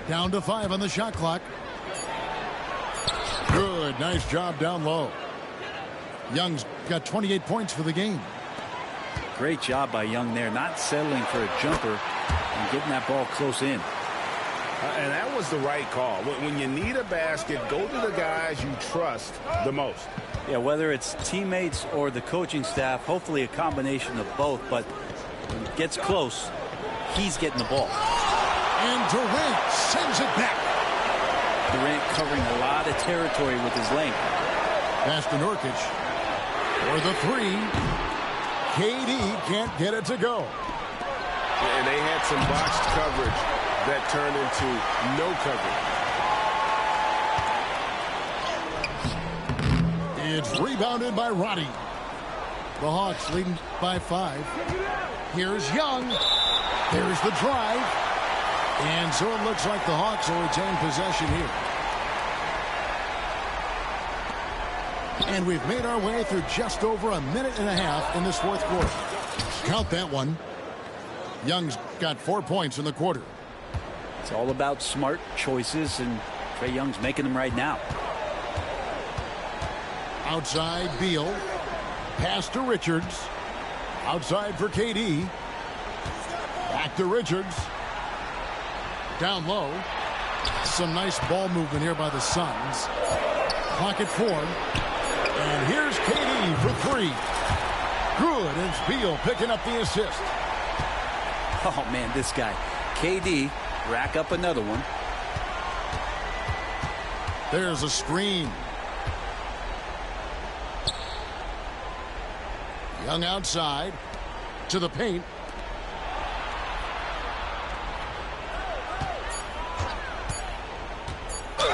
Down to 5 on the shot clock. Good. Nice job down low. Young's got 28 points for the game. Great job by Young there, not settling for a jumper and getting that ball close in. And that was the right call. When you need a basket, go to the guys you trust the most. Yeah, whether it's teammates or the coaching staff, hopefully a combination of both. But when it gets close, he's getting the ball. And Durant sends it back. Durant covering a lot of territory with his length. Pass to Nurkic. For the 3. KD can't get it to go. And they had some boxed coverage that turned into no coverage. It's rebounded by Roddy. The Hawks leading by 5. Here's Young. There's the drive. And so it looks like the Hawks will retain possession here. And we've made our way through just over a minute and a half in this fourth quarter. Count that one. Young's got 4 points in the quarter. It's all about smart choices, and Trae Young's making them right now. Outside, Beal. Pass to Richards. Outside for KD. Back to Richards. Down low. Some nice ball movement here by the Suns. Clock at 4. And here's KD for 3. Good. And it's Beal picking up the assist. Oh, man, this guy. KD, rack up another one. There's a screen. Young outside. To the paint.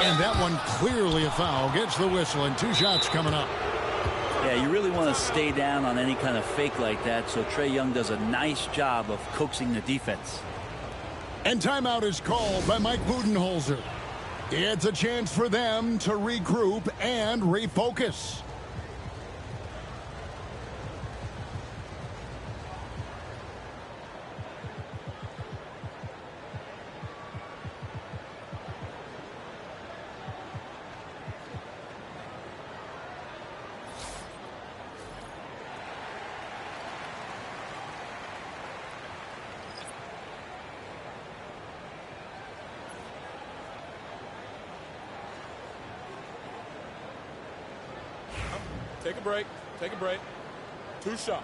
And that one clearly a foul. Gets the whistle, and 2 shots coming up. Yeah, you really want to stay down on any kind of fake like that, so Trae Young does a nice job of coaxing the defense. And timeout is called by Mike Budenholzer. It's a chance for them to regroup and refocus. Take a break. Take a break. 2 shots.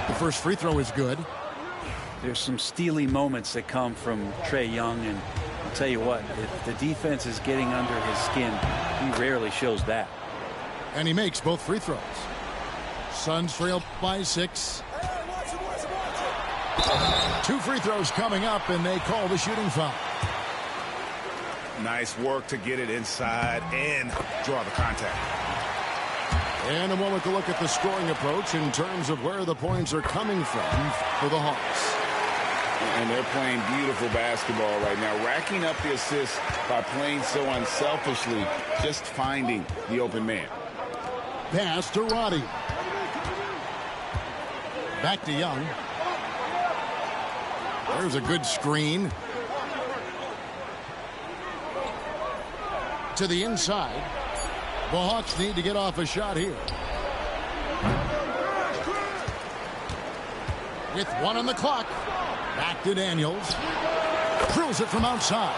The first free throw is good. There's some steely moments that come from Trae Young, and I'll tell you what, if the defense is getting under his skin, he rarely shows that. And he makes both free throws. Suns trail by 6. 2 free throws coming up, and they call the shooting foul. Nice work to get it inside and draw the contact. And a moment to look at the scoring approach in terms of where the points are coming from for the Hawks. And they're playing beautiful basketball right now, racking up the assists by playing so unselfishly, just finding the open man. Pass to Roddy. Back to Young. There's a good screen. To the inside. The Hawks need to get off a shot here. With 1 on the clock. Back to Daniels. Drills it from outside.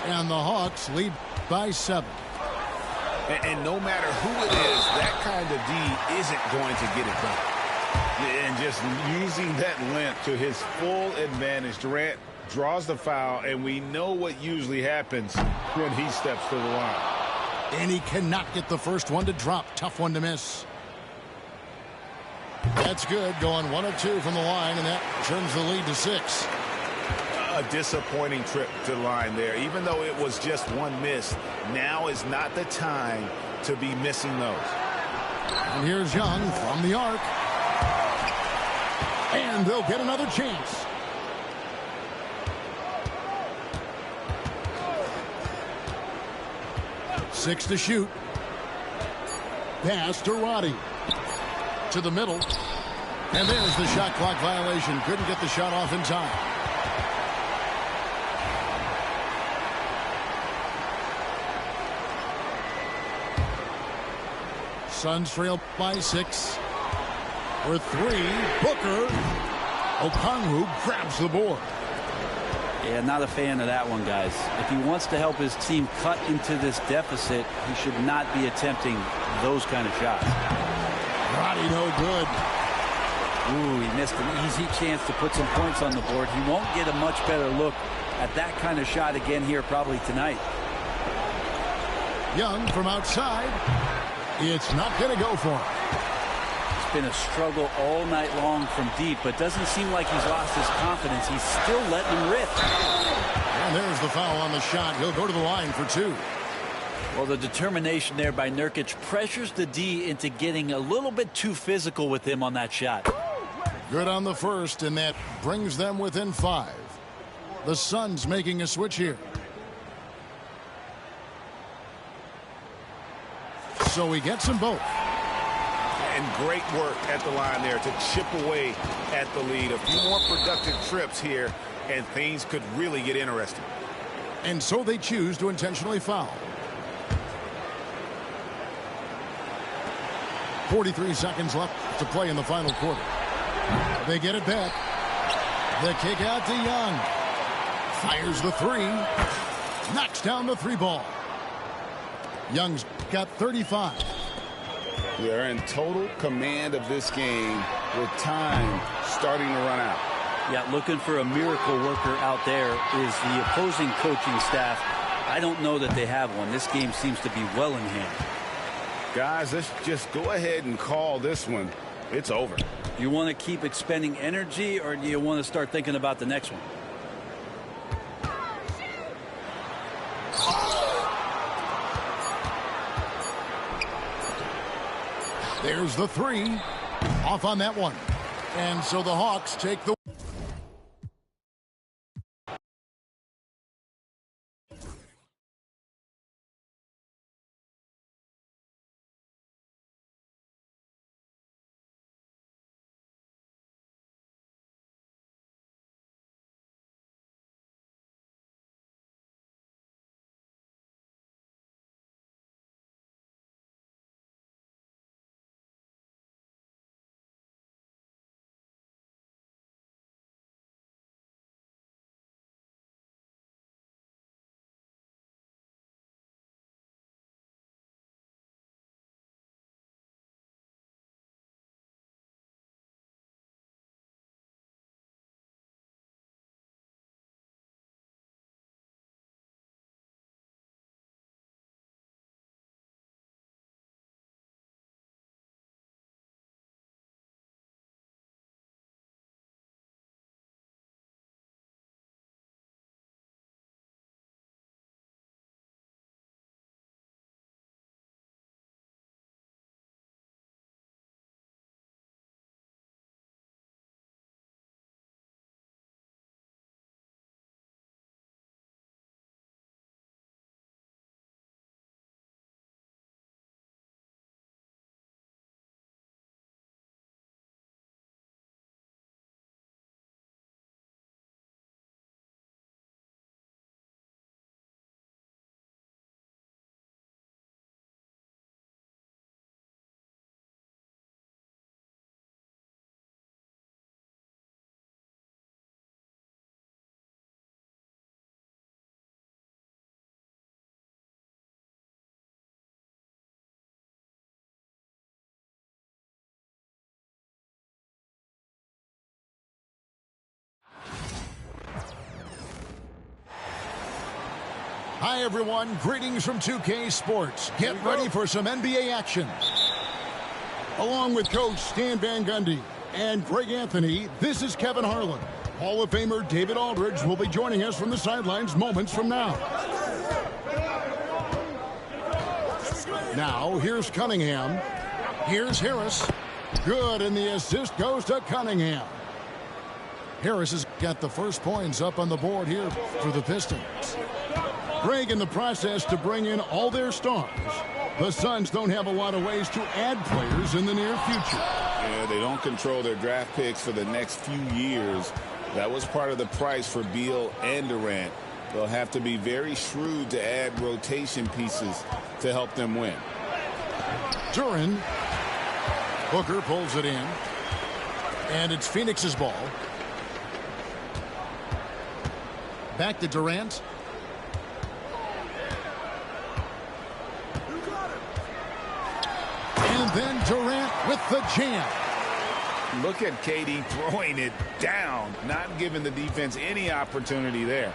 And the Hawks lead by 7. And no matter who it is, that kind of D isn't going to get it done. And just using that length to his full advantage. Durant draws the foul, and we know what usually happens when he steps to the line. And he cannot get the first one to drop. Tough one to miss. That's good. Going 1 of 2 from the line, and that turns the lead to 6. A disappointing trip to the line there. Even though it was just 1 miss, now is not the time to be missing those. And here's Young from the arc. And they'll get another chance. 6 to shoot. Pass to Roddy. To the middle. And there's the shot clock violation. Couldn't get the shot off in time. Suns trail by 6. For 3, Booker. Okongwu grabs the board. Yeah, not a fan of that one, guys. If he wants to help his team cut into this deficit, he should not be attempting those kind of shots. Roddy no good. Ooh, he missed an easy chance to put some points on the board. He won't get a much better look at that kind of shot again here probably tonight. Young from outside. It's not going to go for him. It's been a struggle all night long from deep, but doesn't seem like he's lost his confidence. He's still letting him rip. And there's the foul on the shot. He'll go to the line for 2. Well, the determination there by Nurkic pressures the D into getting a little bit too physical with him on that shot. Good on the first, and that brings them within 5. The Suns making a switch here. So he gets them both. And great work at the line there to chip away at the lead. A few more productive trips here, and things could really get interesting. And so they choose to intentionally foul. 43 seconds left to play in the final quarter. They get it back. The kick out to Young. Fires the 3. Knocks down the 3 ball. Young's got 35. They're in total command of this game with time starting to run out. Yeah, looking for a miracle worker out there is the opposing coaching staff. I don't know that they have one. This game seems to be well in hand. Guys, let's just go ahead and call this one. It's over. You want to keep expending energy, or do you want to start thinking about the next one? There's the 3. Off on that one. And so the Hawks take the... Hi, everyone. Greetings from 2K Sports. Get ready for some NBA action. Along with Coach Stan Van Gundy and Greg Anthony, this is Kevin Harlan. Hall of Famer David Aldridge will be joining us from the sidelines moments from now. Now, here's Cunningham. Here's Harris. Good, and the assist goes to Cunningham. Harris has got the first points up on the board here for the Pistons. Greg, in the process to bring in all their stars, the Suns don't have a lot of ways to add players in the near future. Yeah, they don't control their draft picks for the next few years. That was part of the price for Beal and Durant. They'll have to be very shrewd to add rotation pieces to help them win. Duran. Booker pulls it in. And it's Phoenix's ball. Back to Durant. And then Durant with the jam. Look at KD throwing it down, not giving the defense any opportunity there.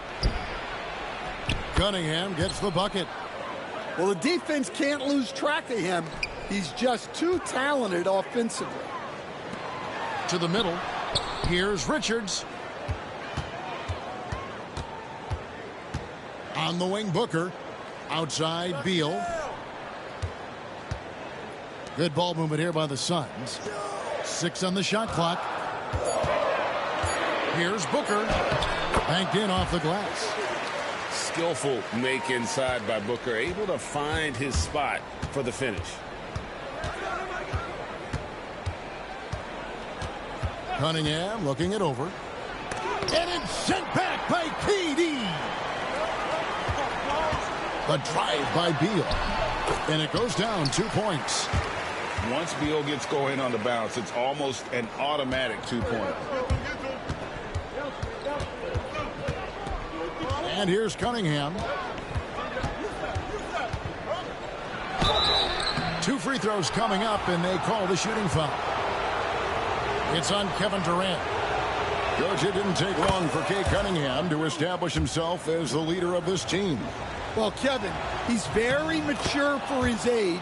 Cunningham gets the bucket. Well, the defense can't lose track of him. He's just too talented offensively. To the middle. Here's Richards. On the wing, Booker. Outside, Beal. Good ball movement here by the Suns. 6 on the shot clock. Here's Booker. Banked in off the glass. Skillful make inside by Booker. Able to find his spot for the finish. Cunningham looking it over. And it's sent back by KD. The drive by Beal. And it goes down 2 points. Once Beal gets going on the bounce, it's almost an automatic 2-point. And here's Cunningham. 2 free throws coming up, and they call the shooting foul. It's on Kevin Durant. Coach, it didn't take long for Cade Cunningham to establish himself as the leader of this team. Well, Kevin, he's very mature for his age.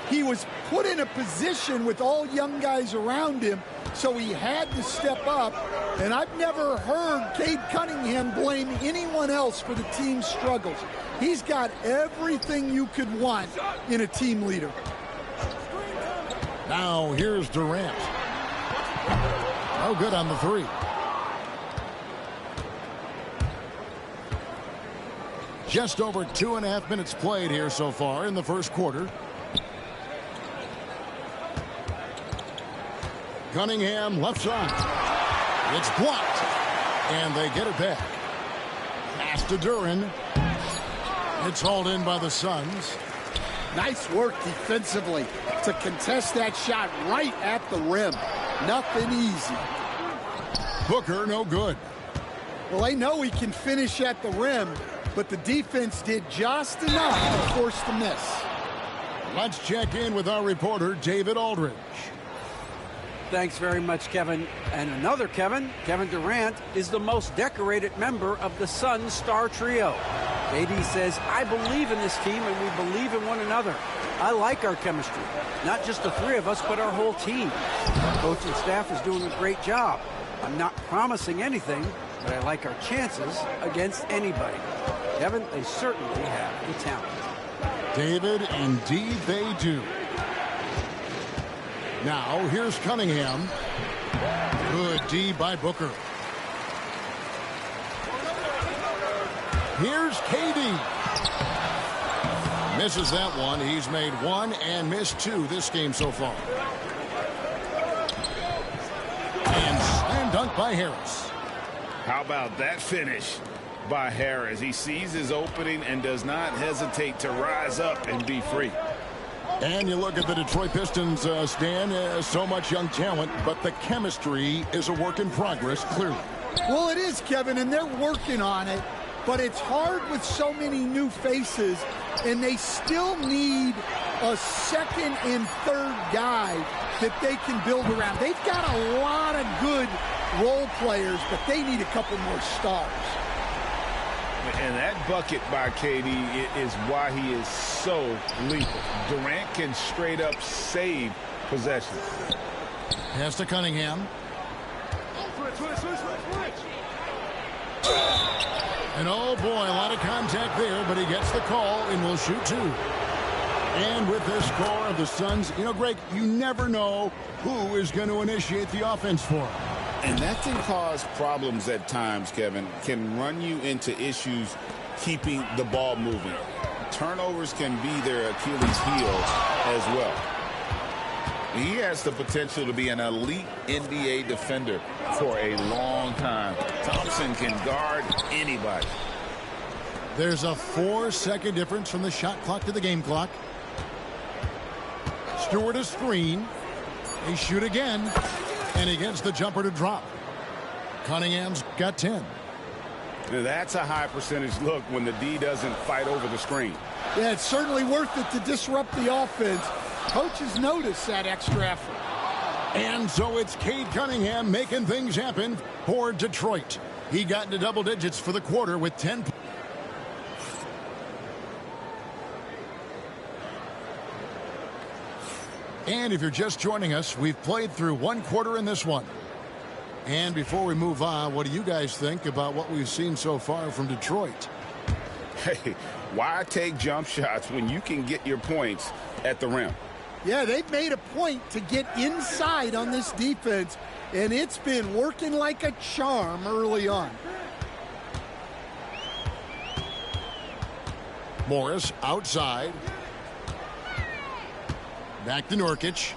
He was put in a position with all young guys around him, so he had to step up. And I've never heard Cade Cunningham blame anyone else for the team's struggles. He's got everything you could want in a team leader. Now here's Durant. No good on the 3. Just over 2.5 minutes played here so far in the first quarter. Cunningham left side. It's blocked. And they get it back. Pass to Duran. It's hauled in by the Suns. Nice work defensively to contest that shot right at the rim. Nothing easy. Booker, no good. Well, they know he can finish at the rim, but the defense did just enough to force the miss. Let's check in with our reporter, David Aldridge. Thanks very much, Kevin. And another Kevin, Kevin Durant, is the most decorated member of the Suns star trio. KD says, I believe in this team and we believe in one another. I like our chemistry. Not just the 3 of us, but our whole team. Our coaching staff is doing a great job. I'm not promising anything, but I like our chances against anybody. Kevin, they certainly have the talent. David, indeed they do. Now, here's Cunningham. Good D by Booker. Here's KD. Misses that one. He's made 1 and missed 2 this game so far. And slam dunk by Harris. How about that finish by Harris? He sees his opening and does not hesitate to rise up and be free. And you look at the Detroit Pistons, Stan, so much young talent, but the chemistry is a work in progress, clearly. Well, it is, Kevin, and they're working on it, but it's hard with so many new faces, and they still need a second and third guy that they can build around. They've got a lot of good role players, but they need a couple more stars. And that bucket by KD is why he is so lethal. Durant can straight up save possession. Pass to Cunningham. And oh boy, a lot of contact there, but he gets the call and will shoot 2. And with this score of the Suns, you know, Greg, you never know who is going to initiate the offense for him. And that can cause problems at times, Kevin. Can run you into issues keeping the ball moving. Turnovers can be their Achilles heel as well. He has the potential to be an elite NBA defender for a long time. Thompson can guard anybody. There's a 4-second difference from the shot clock to the game clock. Stewart a screen. They shoot again. And he gets the jumper to drop. Cunningham's got 10. That's a high percentage look when the D doesn't fight over the screen. Yeah, it's certainly worth it to disrupt the offense. Coaches notice that extra effort. And so it's Cade Cunningham making things happen for Detroit. He got into double digits for the quarter with 10 points. And if you're just joining us, we've played through one quarter in this one. And before we move on, what do you guys think about what we've seen so far from Detroit? Hey, why take jump shots when you can get your points at the rim? Yeah, they've made a point to get inside on this defense, and it's been working like a charm early on. Morris outside. Back to Nurkic.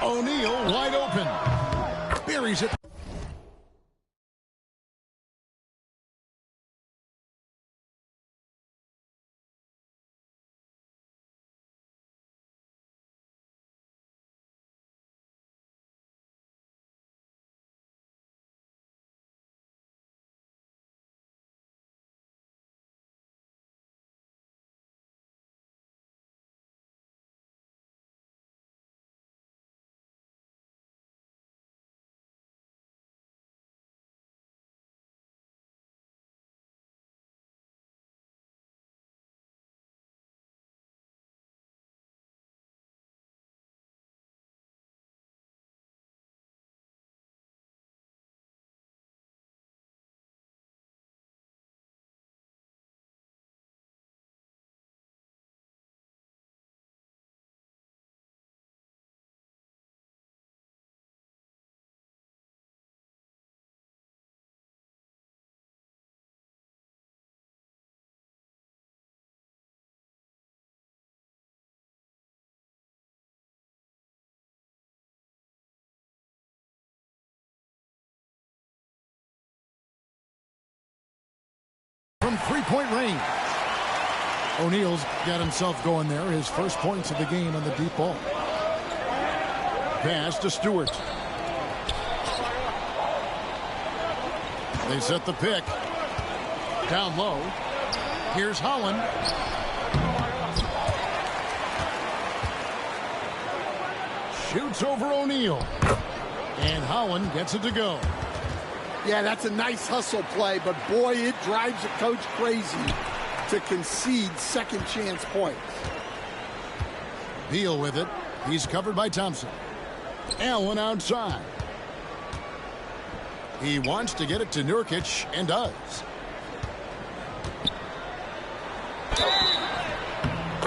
O'Neal wide open. Buries it. From three-point range. O'Neal's got himself going there. His first points of the game on the deep ball. Pass to Stewart. They set the pick. Down low. Here's Holland. Shoots over O'Neal. And Holland gets it to go. Yeah, that's a nice hustle play, but boy, it drives a coach crazy to concede second chance points. Beal with it. He's covered by Thompson. Allen outside. He wants to get it to Nurkic and does.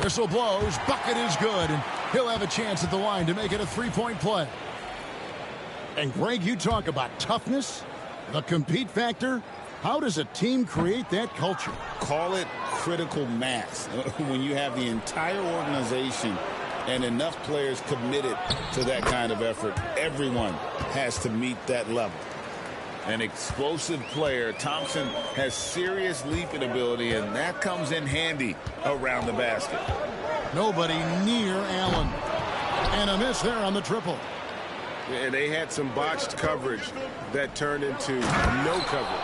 Whistle blows. Bucket is good, and he'll have a chance at the line to make it a three-point play. And Greg, you talk about toughness, the compete factor. How does a team create that culture? Call it critical mass. When you have the entire organization and enough players committed to that kind of effort, everyone has to meet that level. An explosive player. Thompson has serious leaping ability, and that comes in handy around the basket. Nobody near Allen. And a miss there on the triple. And they had some botched coverage that turned into no coverage.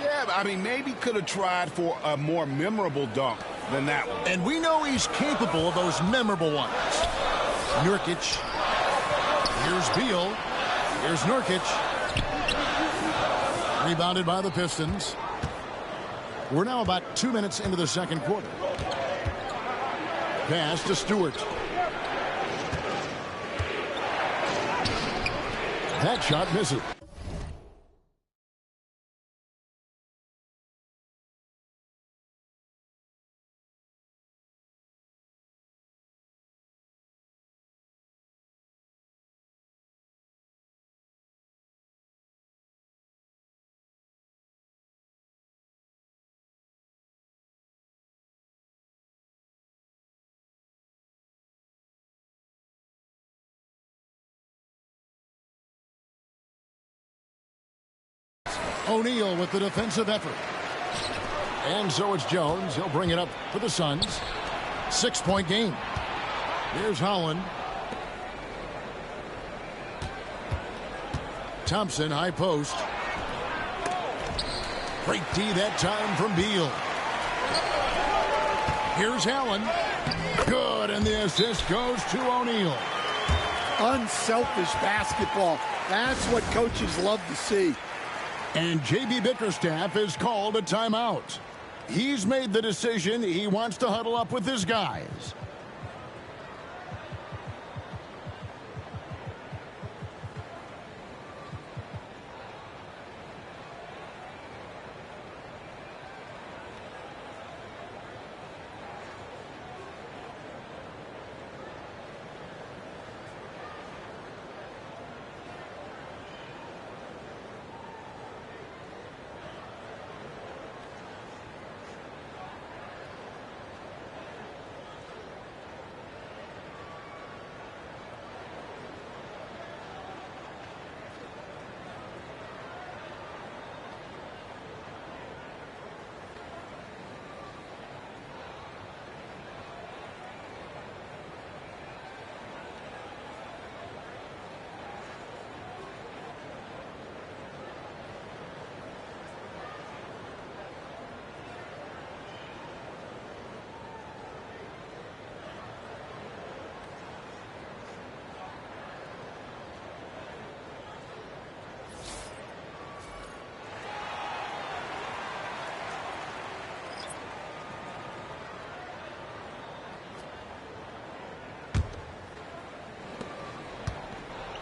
Yeah, I mean, maybe could have tried for a more memorable dunk than that one. And we know he's capable of those memorable ones. Nurkic. Here's Beal. Here's Nurkic. Rebounded by the Pistons. We're now about 2 minutes into the second quarter. Pass to Stewart. That shot misses. O'Neal with the defensive effort. And so it's Jones. He'll bring it up for the Suns. 6-point game. Here's Holland. Thompson, high post. Great D that time from Beal. Here's Allen. Good, and the assist goes to O'Neal. Unselfish basketball. That's what coaches love to see. And J.B. Bickerstaff has called a timeout. He's made the decision. He wants to huddle up with his guys.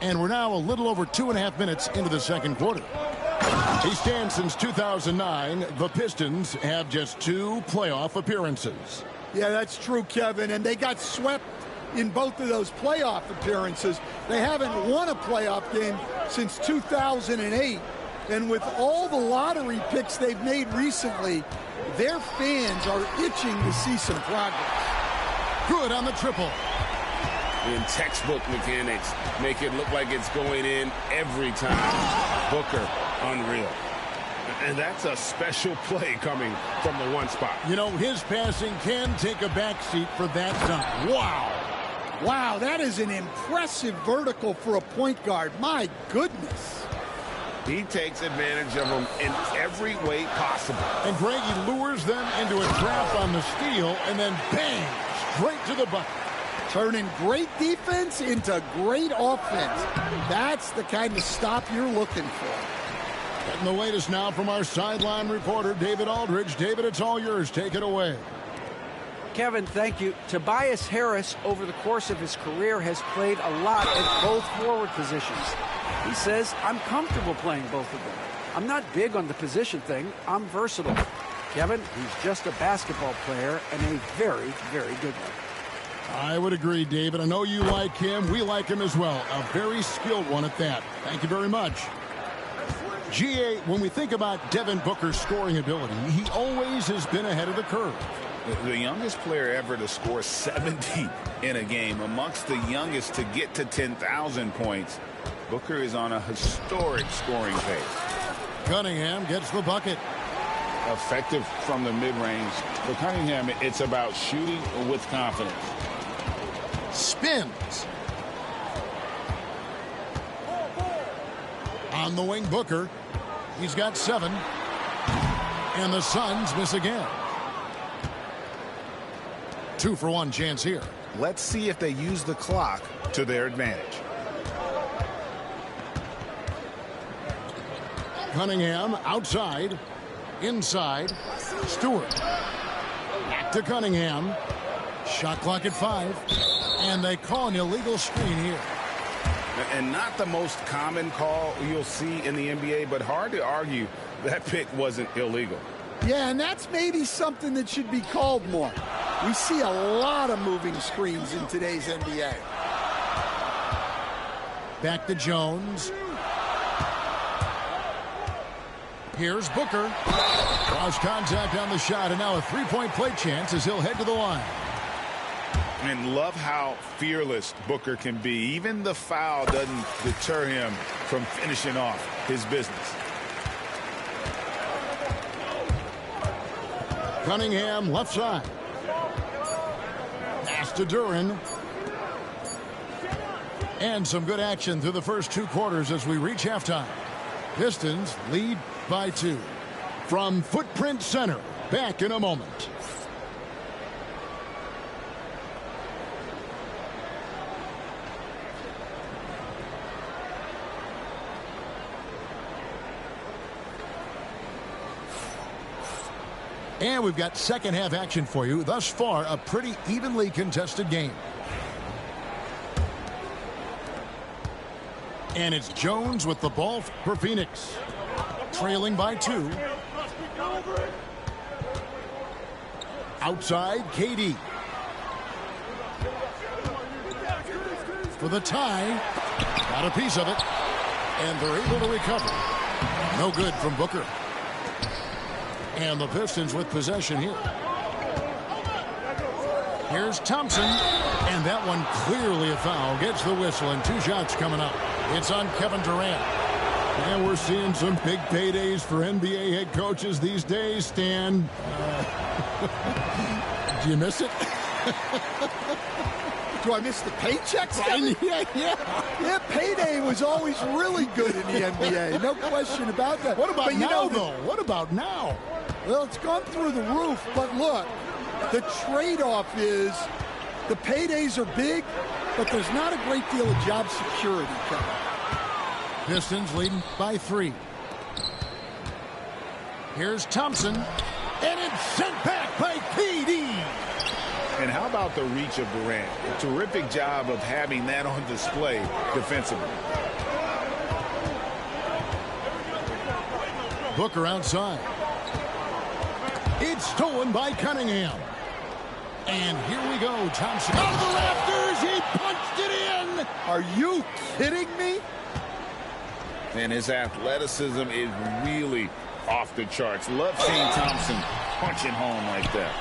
And we're now a little over 2.5 minutes into the second quarter. He stands since 2009. The Pistons have just 2 playoff appearances. Yeah, that's true, Kevin. And they got swept in both of those playoff appearances. They haven't won a playoff game since 2008. And with all the lottery picks they've made recently, their fans are itching to see some progress. Good on the triple. In textbook mechanics, make it look like it's going in every time. Booker, unreal. And that's a special play coming from the one spot. You know, his passing can take a backseat for that dunk. Wow. Wow, that is an impressive vertical for a point guard. My goodness. He takes advantage of them in every way possible. And Greg, he lures them into a trap on the steal, and then bang, straight to the bucket. Turning great defense into great offense. That's the kind of stop you're looking for. Getting the latest now from our sideline reporter, David Aldridge. David, it's all yours. Take it away. Kevin, thank you. Tobias Harris, over the course of his career, has played a lot at both forward positions. He says, I'm comfortable playing both of them. I'm not big on the position thing. I'm versatile. Kevin, he's just a basketball player and a very, very good one. I would agree, David. I know you like him. We like him as well. A very skilled one at that. Thank you very much. GA, when we think about Devin Booker's scoring ability, he always has been ahead of the curve. The youngest player ever to score 70 in a game, amongst the youngest to get to 10,000 points. Booker is on a historic scoring pace. Cunningham gets the bucket. Effective from the mid-range. For Cunningham, it's about shooting with confidence. Spins. On the wing, Booker. He's got 7. And the Suns miss again. 2-for-1 chance here. Let's see if they use the clock to their advantage. Cunningham outside. Inside. Stewart. Back to Cunningham. Shot clock at 5. And they call an illegal screen here. And not the most common call you'll see in the NBA, but hard to argue that pick wasn't illegal. Yeah, and that's maybe something that should be called more. We see a lot of moving screens in today's NBA. Back to Jones. Here's Booker. Cross contact on the shot, and now a 3-point play chance as he'll head to the line. And love how fearless Booker can be. Even the foul doesn't deter him from finishing off his business. Cunningham, left side. Pass to Duren. And some good action through the first 2 quarters as we reach halftime. Pistons lead by 2. From Footprint Center, back in a moment. And we've got second half action for you. Thus far, a pretty evenly contested game. And it's Jones with the ball for Phoenix. Trailing by 2. Outside, KD. For the tie. Got a piece of it. And they're able to recover. No good from Booker. And the Pistons with possession here. Here's Thompson. And that one clearly a foul. Gets the whistle and 2 shots coming up. It's on Kevin Durant. And we're seeing some big paydays for NBA head coaches these days, Stan. Do you miss it? Do I miss the paychecks? Yeah, payday was always really good in the NBA. No question about that. What about now, though? What about now? Well, it's gone through the roof, but look, the trade-off is the paydays are big, but there's not a great deal of job security, Kevin. Pistons leading by 3. Here's Thompson, and it's sent back by KD. And how about the reach of Durant? A terrific job of having that on display defensively. Booker outside. It's stolen by Cunningham. And here we go. Thompson out of the rafters. He punched it in. Are you kidding me? And his athleticism is really off the charts. Love seeing Thompson punching home like that.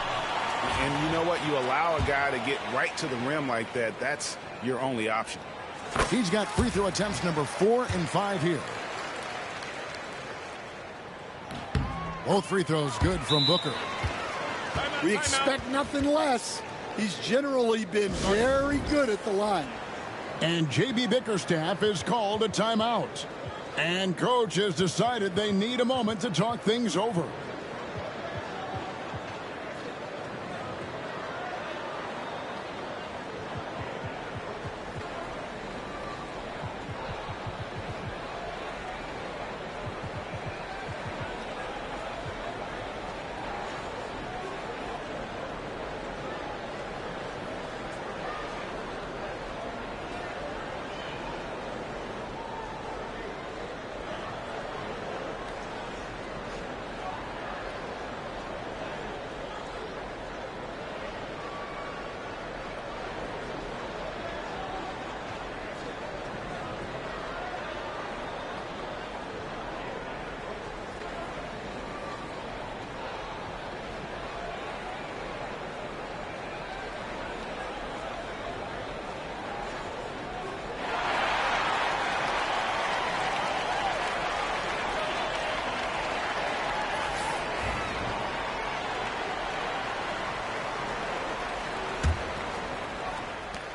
And you know what? You allow a guy to get right to the rim like that. That's your only option. He's got free throw attempts number 4 and 5 here. Both free throws good from Booker. We expect nothing less. He's generally been very good at the line. And J.B. Bickerstaff is called a timeout. And coach has decided they need a moment to talk things over.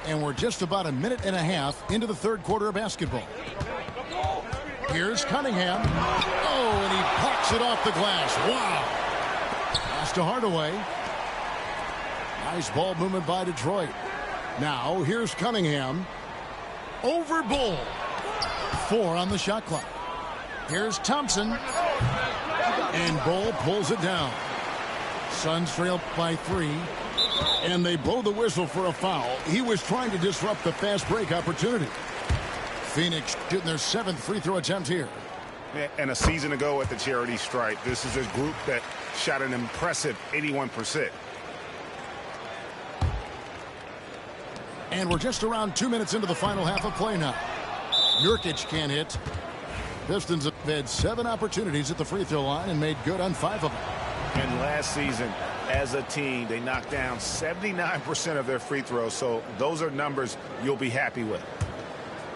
And we're just about a minute and a half into the third quarter of basketball. Here's Cunningham. Oh, and he pops it off the glass. Wow. Pass to Hardaway. Nice ball movement by Detroit. Now, here's Cunningham. Over Bull. 4 on the shot clock. Here's Thompson. And Bull pulls it down. Suns trail by 3. And they blow the whistle for a foul. He was trying to disrupt the fast break opportunity. Phoenix getting their 7th free throw attempt here. And a season ago at the charity stripe, this is a group that shot an impressive 81%. And we're just around 2 minutes into the final half of play now. Nurkic can't hit. Pistons have had 7 opportunities at the free throw line and made good on 5 of them. And last season, as a team, they knocked down 79% of their free throws, so those are numbers you'll be happy with.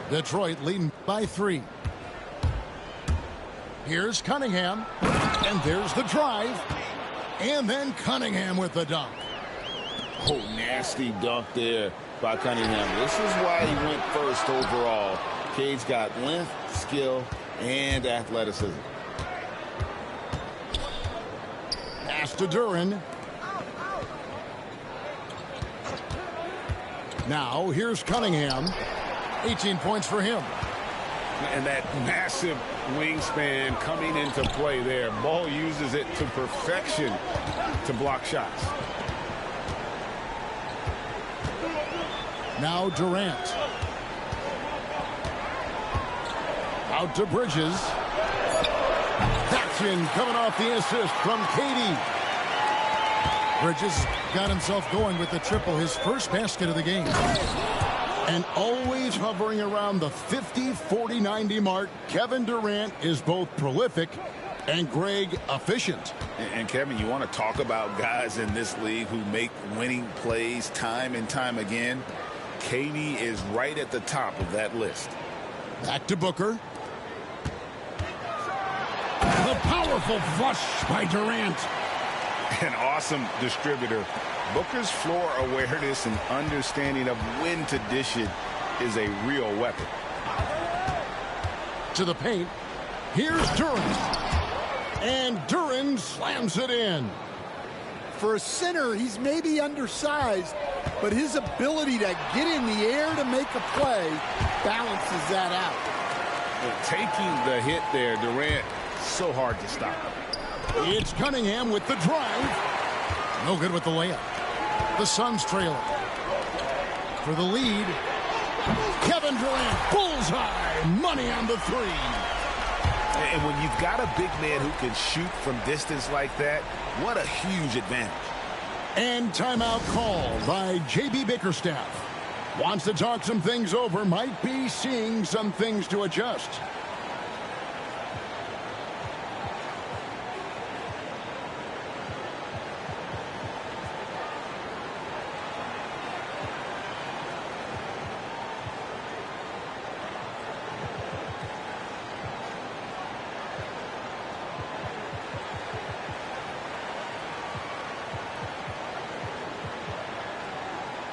Detroit leading by 3. Here's Cunningham, and there's the drive. And then Cunningham with the dunk. Oh, nasty dunk there by Cunningham. This is why he went first overall. Cade's got length, skill, and athleticism. Pass to Duren. Now here's Cunningham. 18 points for him. And that massive wingspan coming into play there. Ball uses it to perfection to block shots. Now Durant. Out to Bridges. That's in, coming off the assist from Katie. Bridges got himself going with the triple, his first basket of the game. And always hovering around the 50, 40, 90 mark, Kevin Durant is both prolific and Greg efficient. And Kevin, you want to talk about guys in this league who make winning plays time and time again. Katie is right at the top of that list. Back to Booker. The powerful flush by Durant. An awesome distributor. Booker's floor awareness and understanding of when to dish it is a real weapon. To the paint. Here's Duren. And Duren slams it in. For a center, he's maybe undersized, but his ability to get in the air to make a play balances that out. Taking the hit there, Durant, so hard to stop. It's Cunningham with the drive. No good with the layup. The Suns trailing. For the lead, Kevin Durant, bullseye, money on the three. And when you've got a big man who can shoot from distance like that, what a huge advantage. And timeout call by J.B. Bickerstaff. Wants to talk some things over, might be seeing some things to adjust.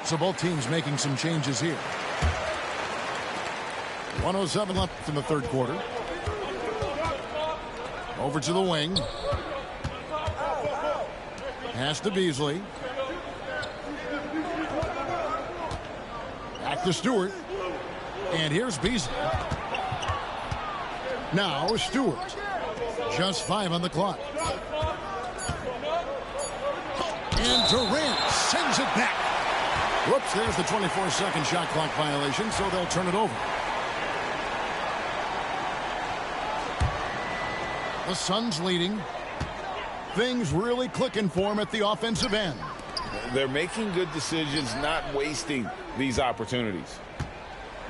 So both teams making some changes here. 1:07 left in the third quarter. Over to the wing. Pass to Beasley. Back to Stewart. And here's Beasley. Now Stewart. Just 5 on the clock. And Durant sends it back. Whoops, there's the 24-second shot clock violation, so they'll turn it over. The Suns leading. Things really clicking for them at the offensive end. They're making good decisions, not wasting these opportunities.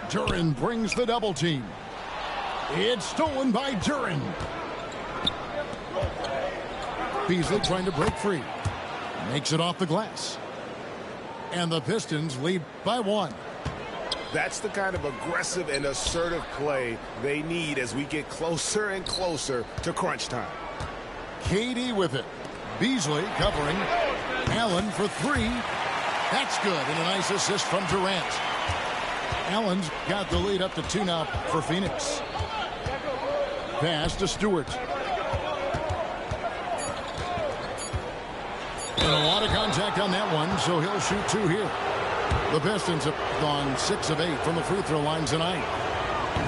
Duren brings the double team. It's stolen by Duren. Beasley trying to break free. Makes it off the glass. And the Pistons lead by 1. That's the kind of aggressive and assertive play they need as we get closer and closer to crunch time. Katie with it. Beasley covering. Allen for 3. That's good. And a nice assist from Durant. Allen's got the lead up to 2 now for Phoenix. Pass to Stewart. And a lot of contact on that one, so he'll shoot 2 here. The Pistons have gone 6 of 8 from the free throw line tonight.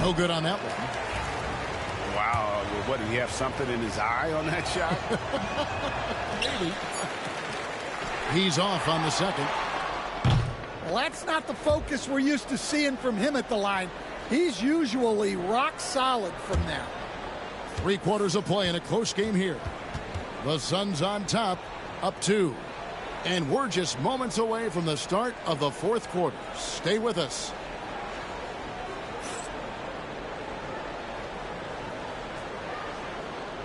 No good on that one. Wow, what, did he have something in his eye on that shot? Maybe. He's off on the second. Well, that's not the focus we're used to seeing from him at the line. He's usually rock solid from there. 3 quarters of play in a close game here. The Suns on top. Up 2. And we're just moments away from the start of the fourth quarter. Stay with us.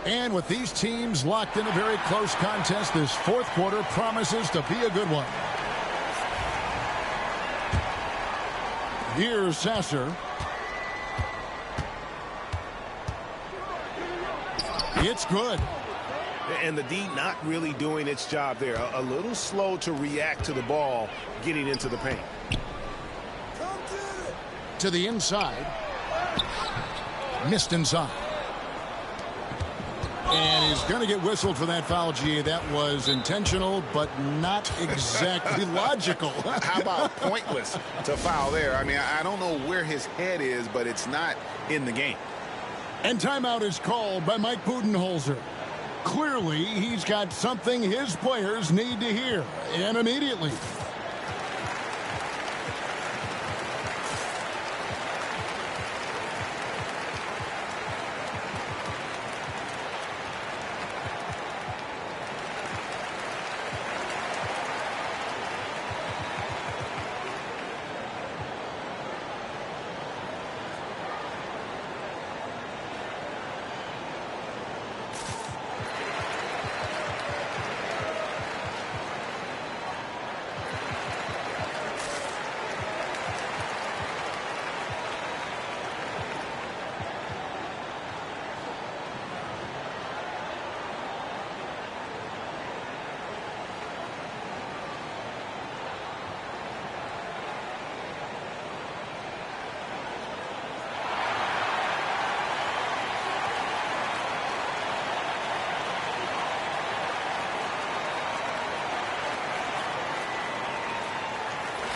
And with these teams locked in a very close contest, this fourth quarter promises to be a good one. Here's Sasser. It's good. And the D not really doing its job there. A little slow to react to the ball getting into the paint. To the inside. Missed inside. And he's going to get whistled for that foul, G. That was intentional, but not exactly logical. How about pointless to foul there? I mean, I don't know where his head is, but it's not in the game. And timeout is called by Mike Budenholzer. Clearly, he's got something his players need to hear, and immediately.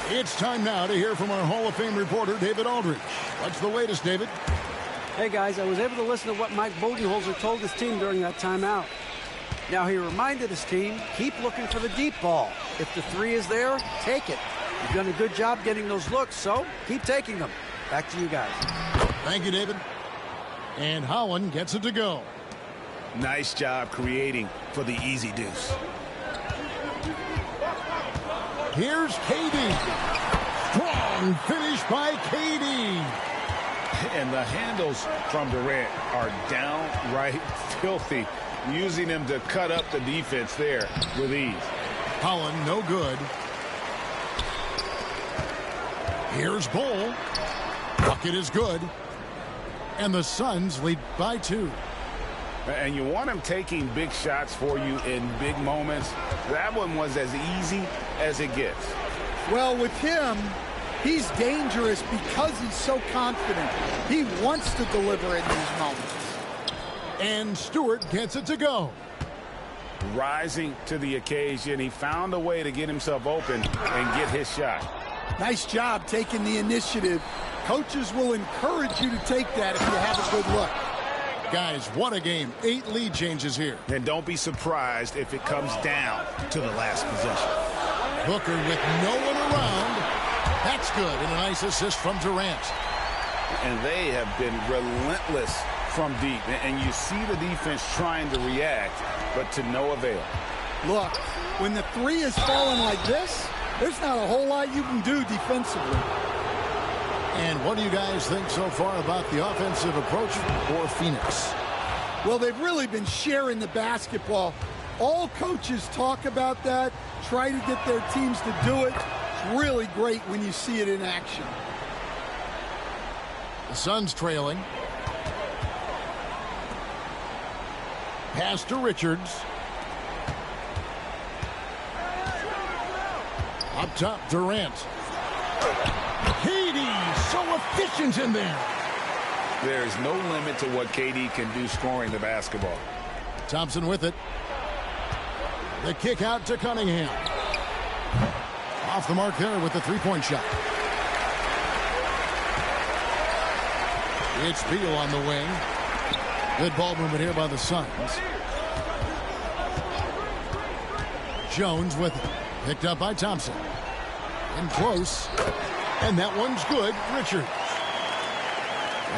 It's time now to hear from our Hall of Fame reporter, David Aldridge. What's the latest, David? Hey, guys, I was able to listen to what Mike Budenholzer told his team during that timeout. Now, he reminded his team, keep looking for the deep ball. If the three is there, take it. You've done a good job getting those looks, so keep taking them. Back to you guys. Thank you, David. And Holland gets it to go. Nice job creating for the easy deuce. Here's KD. Strong finish by KD. And the handles from Durant are downright filthy, using him to cut up the defense there with ease. Holland, no good. Here's Bol. Bucket is good. And the Suns lead by 2. And you want him taking big shots for you in big moments. That one was as easy as it gets. Well, with him, he's dangerous because he's so confident. He wants to deliver in these moments. And Stewart gets it to go. Rising to the occasion. He found a way to get himself open and get his shot. Nice job taking the initiative. Coaches will encourage you to take that if you have a good look. Guys, what a game. 8 lead changes here. And don't be surprised if it comes down to the last possession. Booker with no one around. That's good. And a nice assist from Durant. And they have been relentless from deep. And you see the defense trying to react, but to no avail. Look, when the three is falling like this, there's not a whole lot you can do defensively. And what do you guys think so far about the offensive approach for Phoenix? Well, they've really been sharing the basketball. All coaches talk about that, try to get their teams to do it. It's really great when you see it in action. The Suns trailing. Pass to Richards. Up top, Durant. KD, so efficient in there. There is no limit to what KD can do scoring the basketball. Thompson with it. The kick out to Cunningham. Off the mark there with the three-point shot. It's Beal on the wing. Good ball movement here by the Suns. Jones with it. Picked up by Thompson. In close. And that one's good. Richards.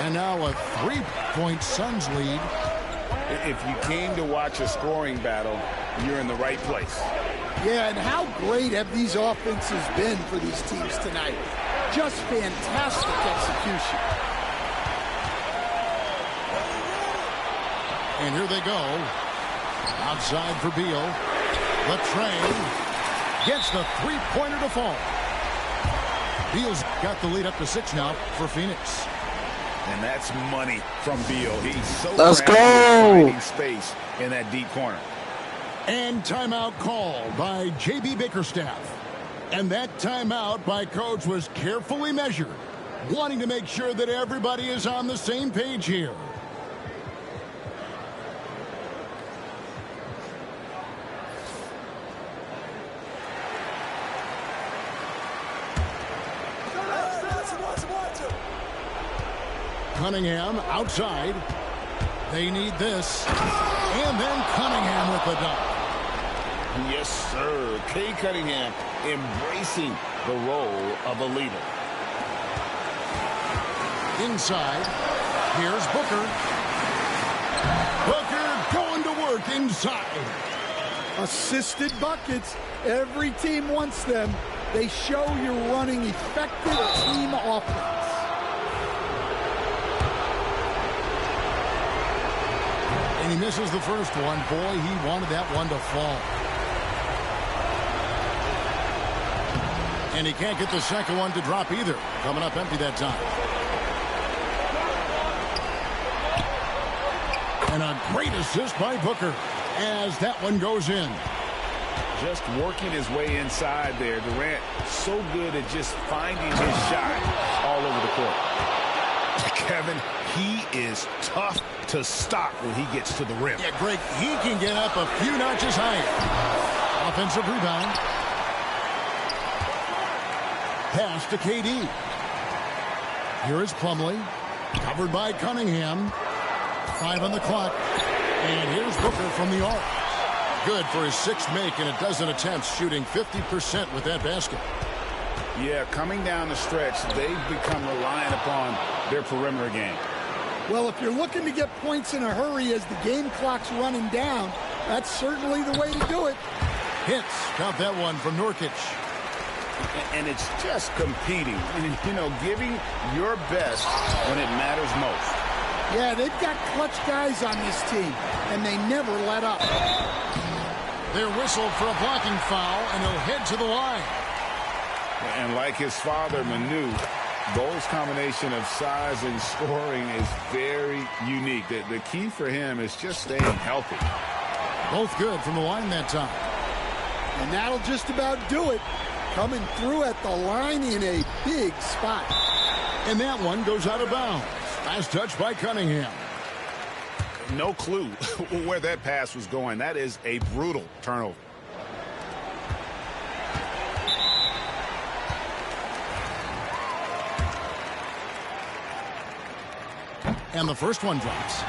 And now a three-point Suns lead. If you came to watch a scoring battle, you're in the right place. Yeah, and how great have these offenses been for these teams tonight? Just fantastic execution. And here they go. Outside for Beal. The train gets the three-pointer to fall. Beal's got the lead up to 6 now for Phoenix. And that's money from Beal. He's so Let's go. finding space in that deep corner. And timeout called by J.B. Bickerstaff. And that timeout by Coach was carefully measured, wanting to make sure that everybody is on the same page here. Cunningham outside. They need this. And then Cunningham with the dunk. Yes, sir. Cade Cunningham embracing the role of a leader. Inside. Here's Booker. Booker going to work inside. Assisted buckets. Every team wants them. They show you're running effective team offense. And he misses the first one. Boy, he wanted that one to fall. And he can't get the second one to drop either. Coming up empty that time. And a great assist by Booker as that one goes in. Just working his way inside there. Durant so good at just finding his shot all over the court. Kevin, he is tough to stop when he gets to the rim. Yeah, Greg, he can get up a few notches higher. Offensive rebound. Pass to KD. Here is Plumlee. Covered by Cunningham. 5 on the clock. And here's Booker from the arc. Good for his 6th make and a dozen attempts, shooting 50% with that basket. Yeah, coming down the stretch, they've become reliant upon their perimeter game. Well, if you're looking to get points in a hurry as the game clock's running down, that's certainly the way to do it. Hits. Count that one from Nurkic. And it's just competing, you know, giving your best when it matters most. Yeah, they've got clutch guys on this team, and they never let up. They're whistled for a blocking foul, and he'll head to the line. And like his father, Manu, Bo's combination of size and scoring is very unique. The key for him is just staying healthy. Both good from the line that time. And that'll just about do it. Coming through at the line in a big spot. And that one goes out of bounds. Last touch by Cunningham. No clue where that pass was going. That is a brutal turnover. And the first one drops.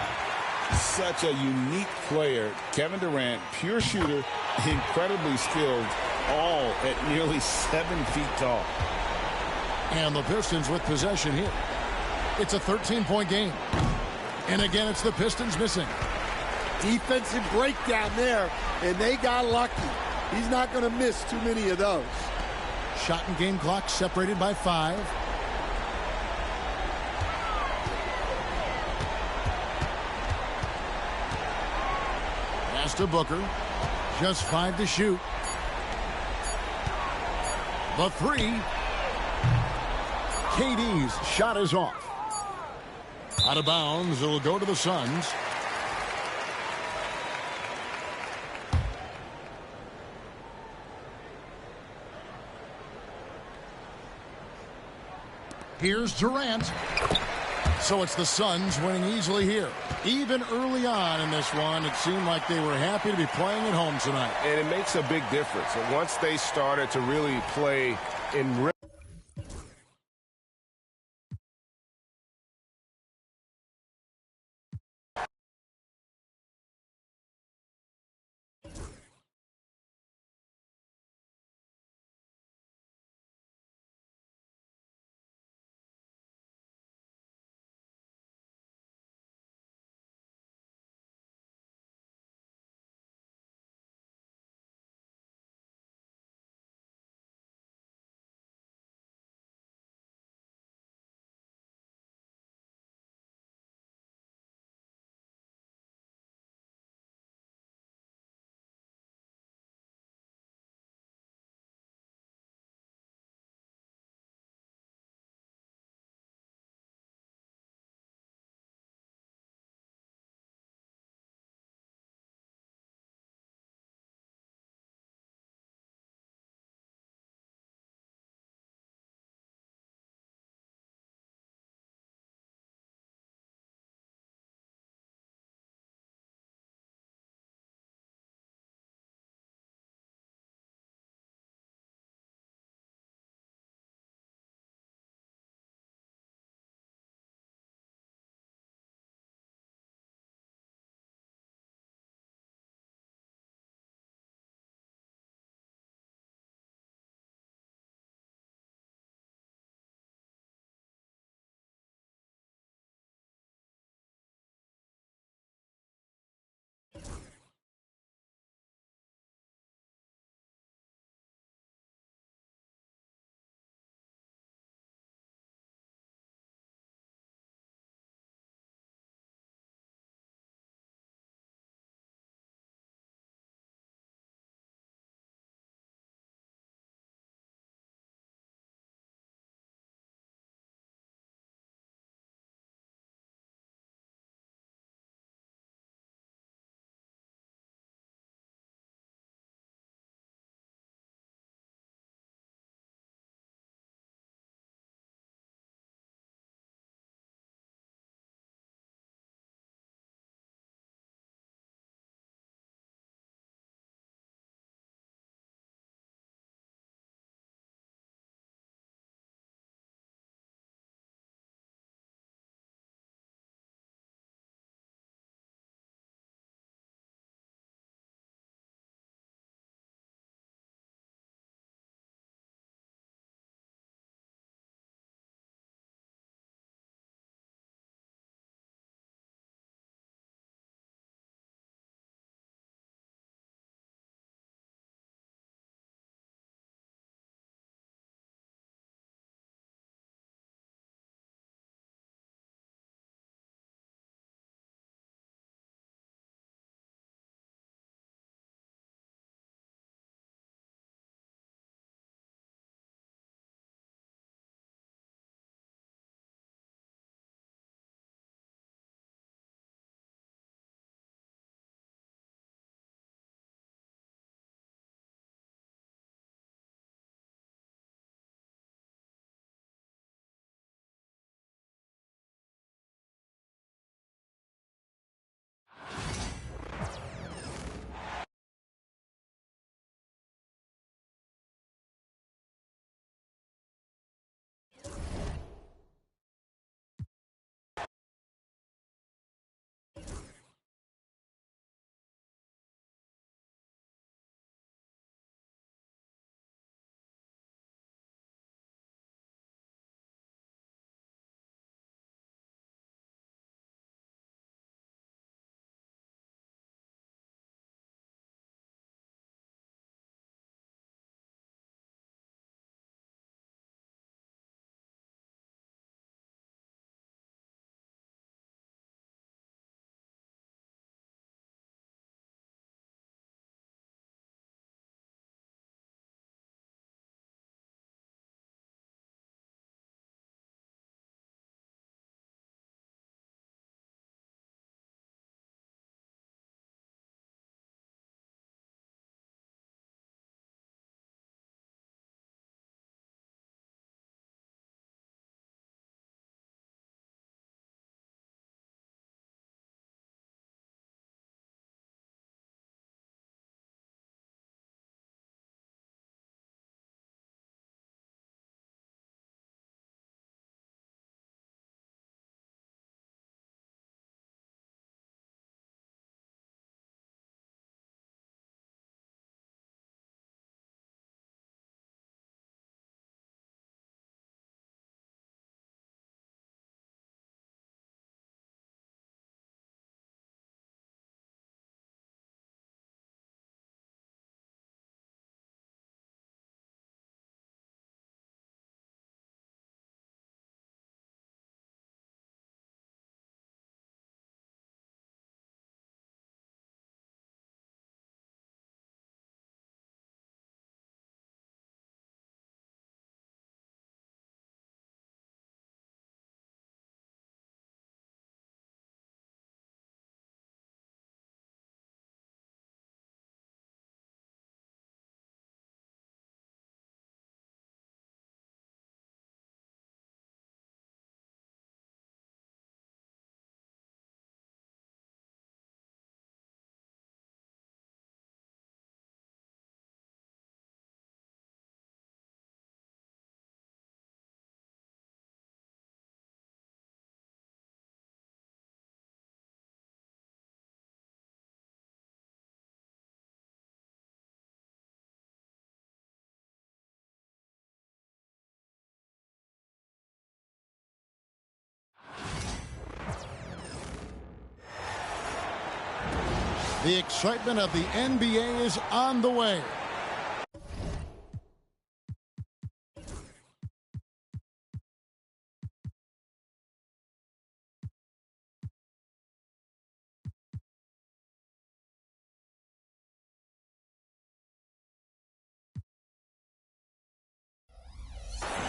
Such a unique player. Kevin Durant, pure shooter, incredibly skilled, all at nearly 7 feet tall. And the Pistons with possession here. It's a 13-point game. And again, it's the Pistons missing. Defensive breakdown there, and they got lucky. He's not going to miss too many of those. Shot and game clock separated by 5. Pass to Booker. Just 5 to shoot. The 3. KD's shot is off. Out of bounds, it'll go to the Suns. Here's Durant. So it's the Suns winning easily here. Even early on in this one, it seemed like they were happy to be playing at home tonight. And it makes a big difference. And once they started to really play in rhythm, The excitement of the NBA is on the way.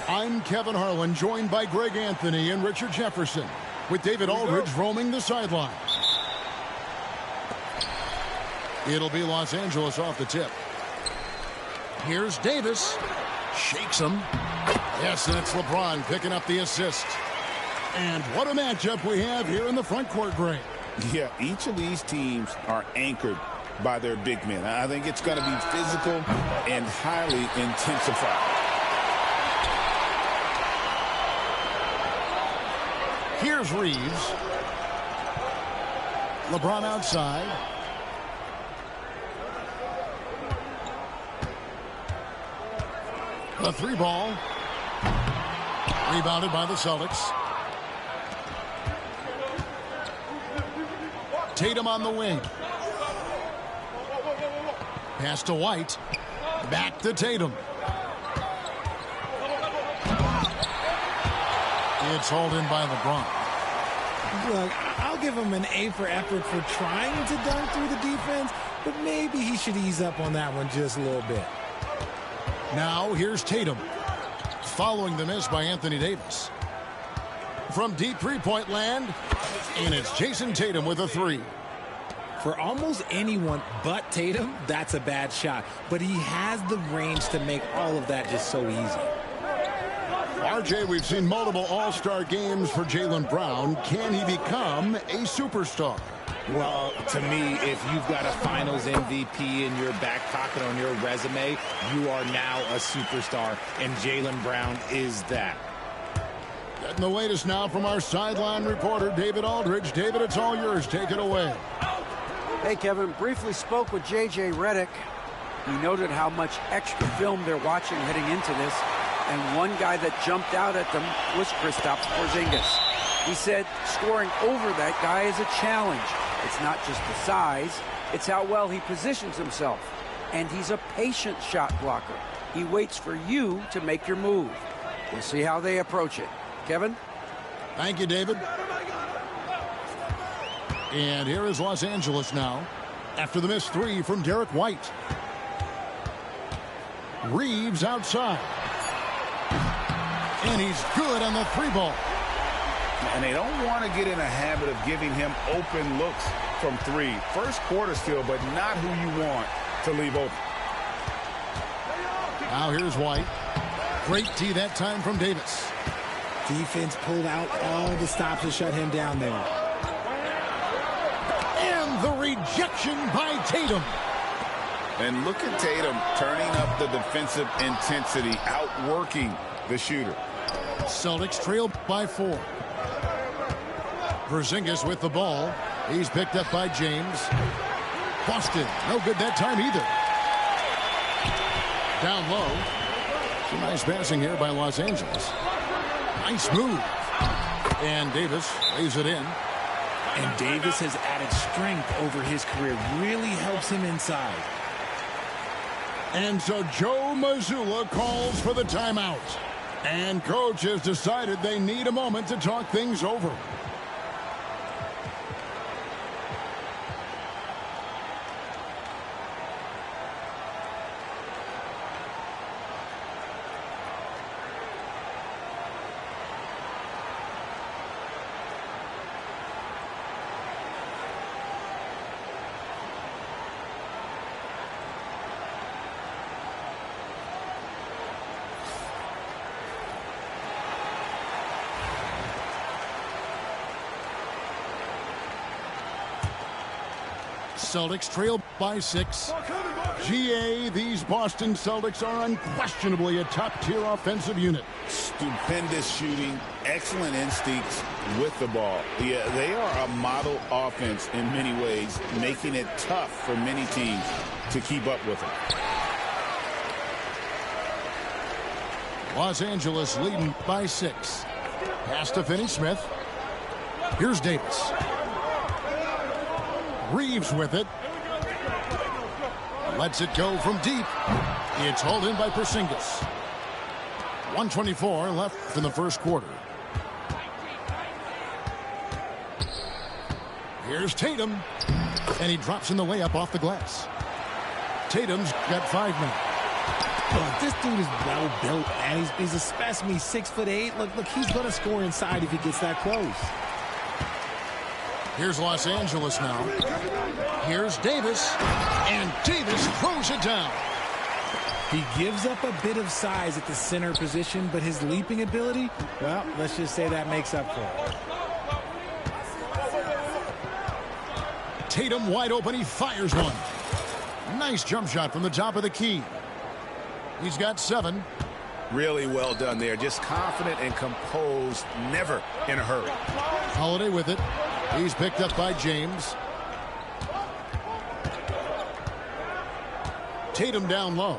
I'm Kevin Harlan, joined by Greg Anthony and Richard Jefferson, with David Aldridge roaming the sidelines. It'll be Los Angeles off the tip. Here's Davis. Shakes him. Yes, and it's LeBron picking up the assist. And what a matchup we have here in the front court, Greg. Yeah, each of these teams are anchored by their big men. I think it's going to be physical and highly intensified. Here's Reeves. LeBron outside. The three ball. Rebounded by the Celtics. Tatum on the wing. Pass to White. Back to Tatum. It's hauled in by LeBron. Look, I'll give him an A for effort for trying to dunk through the defense, but maybe he should ease up on that one just a little bit. Now here's Tatum, following the miss by Anthony Davis. From deep three-point land, and it's Jason Tatum with a three. For almost anyone but Tatum, that's a bad shot, but he has the range to make all of that just so easy. RJ, we've seen multiple all-star games for Jaylen Brown. Can he become a superstar? Well, to me, if you've got a finals MVP in your back pocket on your resume, you are now a superstar, and Jaylen Brown is that. Getting the latest now from our sideline reporter, David Aldridge. David, it's all yours. Take it away. Hey, Kevin, briefly spoke with J.J. Redick. He noted how much extra film they're watching heading into this. And one guy that jumped out at them was Kristaps Porzingis. He said scoring over that guy is a challenge. It's not just the size, it's how well he positions himself. And he's a patient shot blocker. He waits for you to make your move. We'll see how they approach it. Kevin? Thank you, David. And here is Los Angeles now after the missed three from Derek White. Reeves outside. And he's good on the three ball. And they don't want to get in a habit of giving him open looks from three. First quarter still, but not who you want to leave open. Now here's White. Great D that time from Davis. Defense pulled out all the stops to shut him down there. And the rejection by Tatum. And look at Tatum turning up the defensive intensity, outworking the shooter. Celtics trail by 4. Porzingis with the ball. He's picked up by James. Boston, no good that time either. Down low. Some nice passing here by Los Angeles. Nice move. And Davis lays it in. And Davis has added strength over his career. Really helps him inside. And so Joe Mazzulla calls for the timeout. And coach has decided they need a moment to talk things over. Celtics trail by 6. GA, these Boston Celtics are unquestionably a top-tier offensive unit. Stupendous shooting, excellent instincts with the ball. Yeah, they are a model offense in many ways, making it tough for many teams to keep up with them. Los Angeles leading by 6. Pass to Finney-Smith. Here's Davis. Reeves with it. Lets it go from deep. It's hauled in by Porzingis. 1:24 left in the first quarter. Here's Tatum. And he drops in the layup off the glass. Tatum's got 5 now. Oh, this dude is well built, man. He's a specimen. He's 6'8". Look, he's going to score inside if he gets that close. Here's Los Angeles now. Here's Davis. And Davis throws it down. He gives up a bit of size at the center position, but his leaping ability, well, let's just say that makes up for it. Tatum wide open. He fires one. Nice jump shot from the top of the key. He's got 7. Really well done there. Just confident and composed. Never in a hurry. Holiday with it. He's picked up by James. Tatum down low.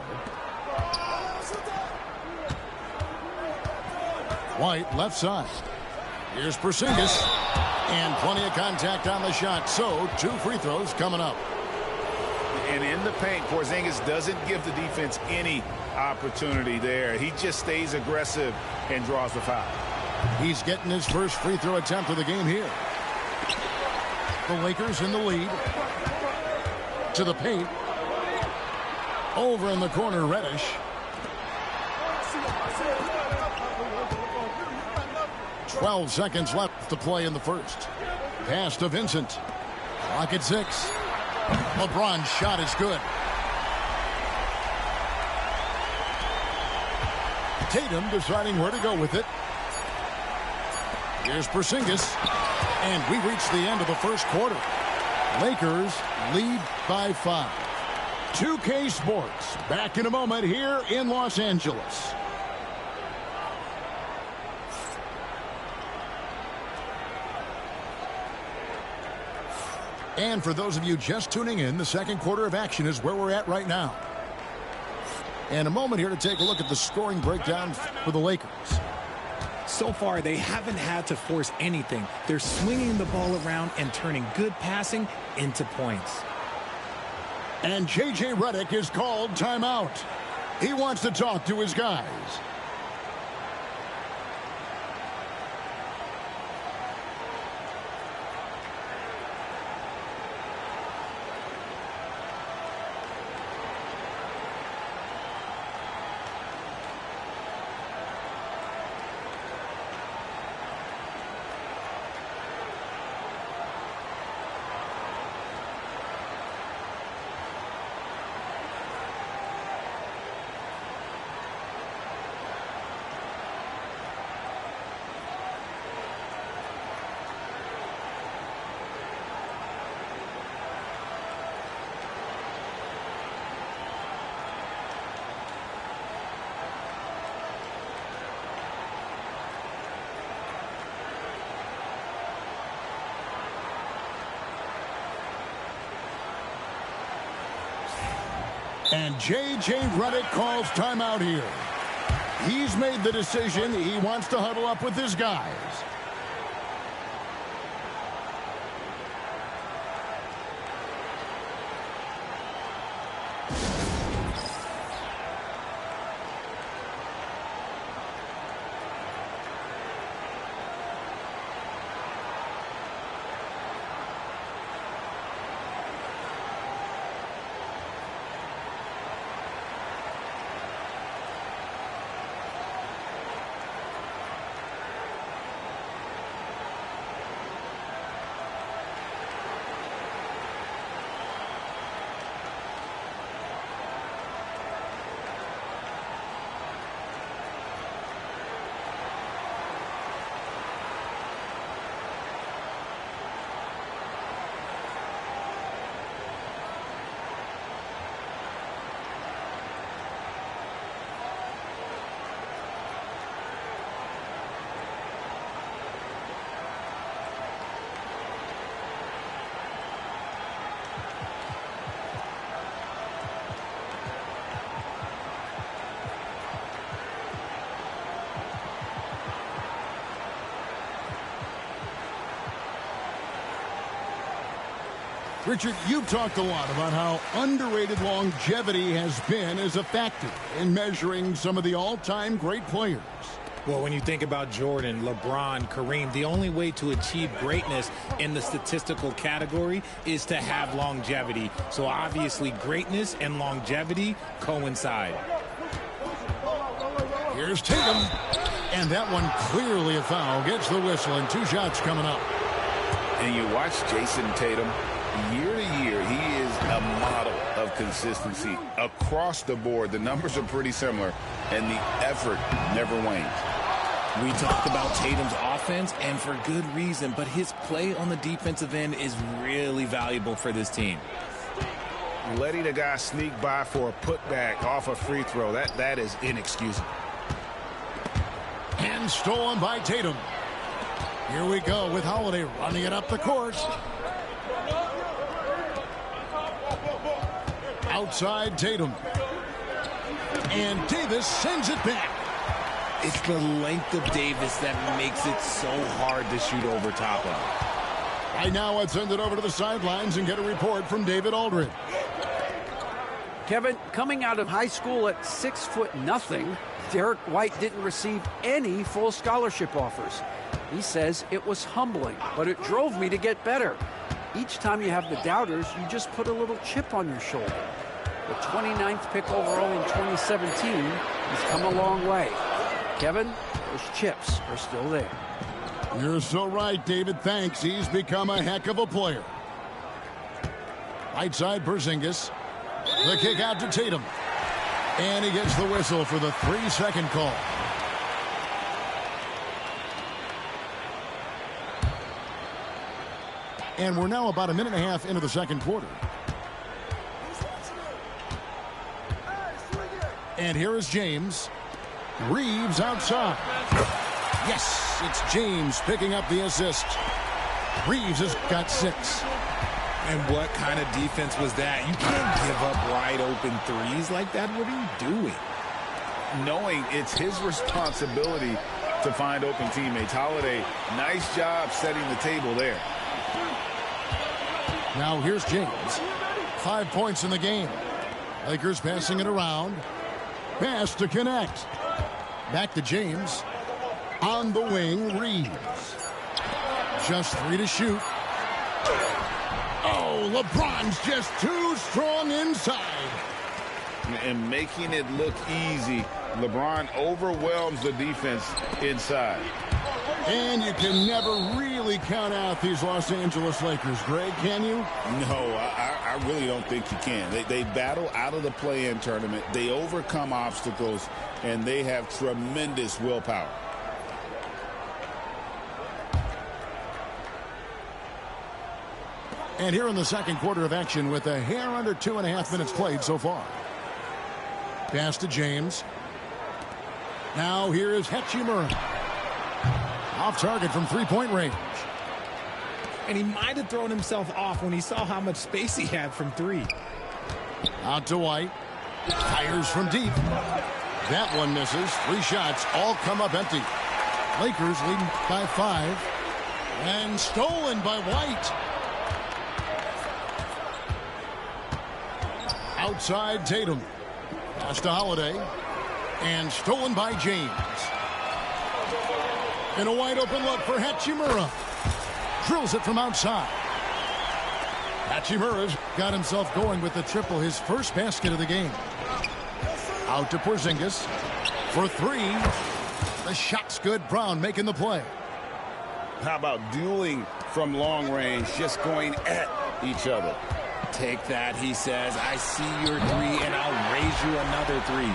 White left side. Here's Porzingis. And plenty of contact on the shot. So 2 free throws coming up. And in the paint, Porzingis doesn't give the defense any opportunity there. He just stays aggressive and draws the foul. He's getting his first free throw attempt of the game here. The Lakers in the lead. To the paint. Over in the corner, Reddish. "12 seconds left to play in the first. Pass to Vincent. Clock at 6. LeBron's shot is good. Tatum deciding where to go with it. Here's Porzingis. And we reach the end of the first quarter. Lakers lead by 5. 2K Sports back in a moment here in Los Angeles. And for those of you just tuning in, the second quarter of action is where we're at right now. And a moment here to take a look at the scoring breakdown for the Lakers. So far, they haven't had to force anything. They're swinging the ball around and turning good passing into points. And J.J. Redick is called timeout. He wants to talk to his guys. And J.J. Redick calls timeout here. He's made the decision. He wants to huddle up with his guys. Richard, you've talked a lot about how underrated longevity has been as a factor in measuring some of the all-time great players. Well, when you think about Jordan, LeBron, Kareem, the only way to achieve greatness in the statistical category is to have longevity. So obviously greatness and longevity coincide. Here's Tatum. And that one clearly a foul. Gets the whistle and 2 shots coming up. And you watch Jason Tatum, year to year, he is a model of consistency across the board. The numbers are pretty similar, and the effort never wanes. We talked about Tatum's offense, and for good reason, but his play on the defensive end is really valuable for this team. Letting a guy sneak by for a putback off a free throw, that is inexcusable. And stolen by Tatum. Here we go with Holiday running it up the court. Outside Tatum. And Davis sends it back. It's the length of Davis that makes it so hard to shoot over top of. Right now, let's send it over to the sidelines and get a report from David Aldridge. Kevin, coming out of high school at 6'0", Derek White didn't receive any full scholarship offers. He says it was humbling, but it drove me to get better. Each time you have the doubters, you just put a little chip on your shoulder. The 29th pick overall in 2017, he's come a long way. Kevin, those chips are still there. You're so right, David. Thanks. He's become a heck of a player. Right side, Porzingis. The kick out to Tatum. And he gets the whistle for the 3-second call. And we're now about a minute and a half into the second quarter. And here is James. Reeves outside. Yes, it's James picking up the assist. Reeves has got 6. And what kind of defense was that? You can't give up wide open threes like that. What are you doing? Knowing it's his responsibility to find open teammates. Holiday, nice job setting the table there. Now here's James. 5 points in the game. Lakers passing it around. Pass to connect. Back to James. On the wing, Reeves. Just 3 to shoot. Oh, LeBron's just too strong inside. And making it look easy. LeBron overwhelms the defense inside. And you can never really count out these Los Angeles Lakers, Greg, can you? No, I really don't think you can. They battle out of the play-in tournament. They overcome obstacles, and they have tremendous willpower. And here in the second quarter of action with a hair under 2.5 minutes played so far. Pass to James. Now here is Hachimura. Off target from 3-point range. And he might have thrown himself off when he saw how much space he had from 3. Out to White. Fires from deep. That one misses. 3 shots all come up empty. Lakers leading by 5. And stolen by White. Outside Tatum. Pass to Holiday. And stolen by James. And a wide open look for Hachimura. Drills it from outside. Hachimura's got himself going with the triple, his first basket of the game. Out to Porzingis for 3. The shot's good. Brown making the play. How about dueling from long range, just going at each other? Take that, he says. I see your 3, and I'll raise you another 3.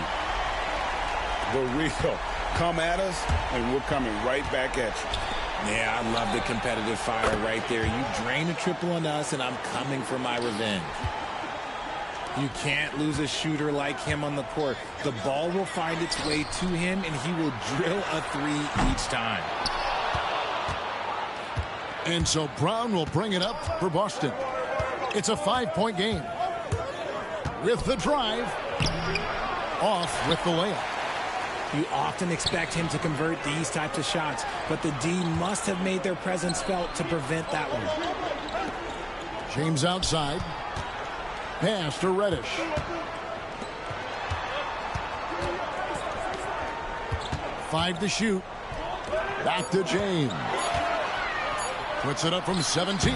The real. Come at us, and we're coming right back at you. Yeah, I love the competitive fire right there. You drain a triple on us, and I'm coming for my revenge. You can't lose a shooter like him on the court. The ball will find its way to him, and he will drill a 3 each time. And so Brown will bring it up for Boston. It's a 5-point game. With the drive. Off with the layup. You often expect him to convert these types of shots, but the D must have made their presence felt to prevent that one. James outside. Pass to Reddish. Five to shoot. Back to James. Puts it up from 17.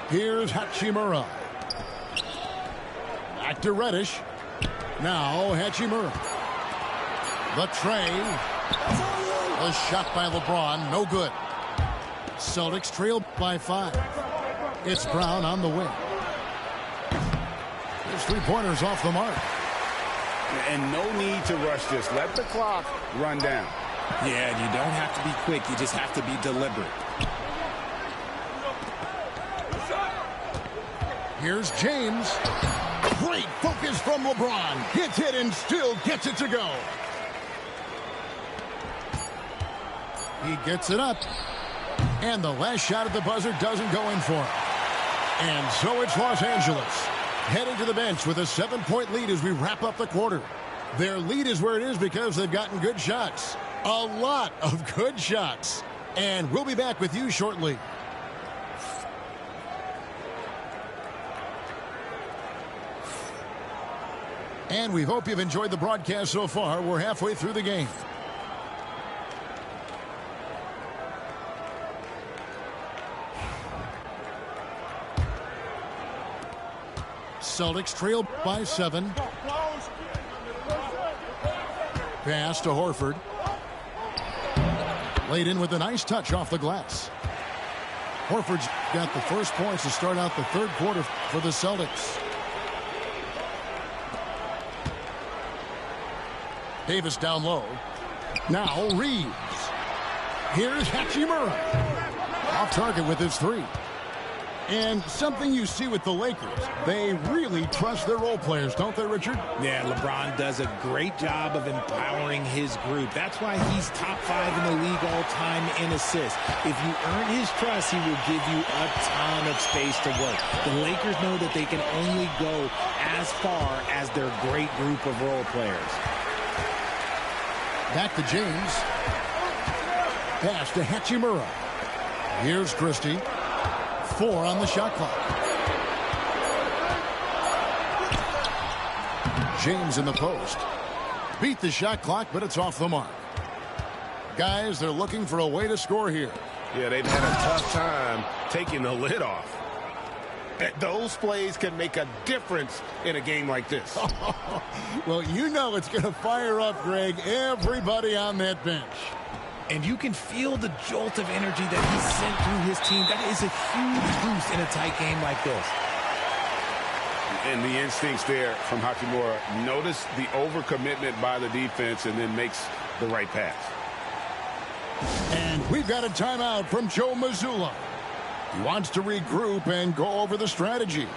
Here's Hachimura. Back to Reddish. Now Hachimura. The tray. A shot by LeBron. No good. Celtics trail by 5. It's Brown on the wing. His three-pointers off the mark. And no need to rush this. Let the clock run down. Yeah, and you don't have to be quick. You just have to be deliberate. Here's James. Great focus from LeBron. Hits it and still gets it to go. He gets it up. And the last shot at the buzzer doesn't go in for him. And so it's Los Angeles heading to the bench with a 7-point lead as we wrap up the quarter. Their lead is where it is because they've gotten good shots. A lot of good shots. And we'll be back with you shortly. And we hope you've enjoyed the broadcast so far. We're halfway through the game. Celtics trail by 7. Pass to Horford. Laid in with a nice touch off the glass. Horford's got the first points to start out the third quarter for the Celtics. Davis down low. Now Reeves. Here's Hachimura. Off target with his 3. And something you see with the Lakers, they really trust their role players, don't they, Richard? Yeah, LeBron does a great job of empowering his group. That's why he's top 5 in the league all time in assists. If you earn his trust, he will give you a ton of space to work. The Lakers know that they can only go as far as their great group of role players. Back to James. Pass to Hachimura. Here's Christie. 4 on the shot clock. James in the post. Beat the shot clock, but it's off the mark. Guys, they're looking for a way to score here. Yeah, they've had a tough time taking the lid off. Those plays can make a difference in a game like this. Well, you know it's going to fire up, Greg, everybody on that bench. And you can feel the jolt of energy that he sent through his team. That is a huge boost in a tight game like this. And the instincts there from Hachimura. Notice the overcommitment by the defense and then makes the right pass. And we've got a timeout from Joe Mazzulla. He wants to regroup and go over the strategy.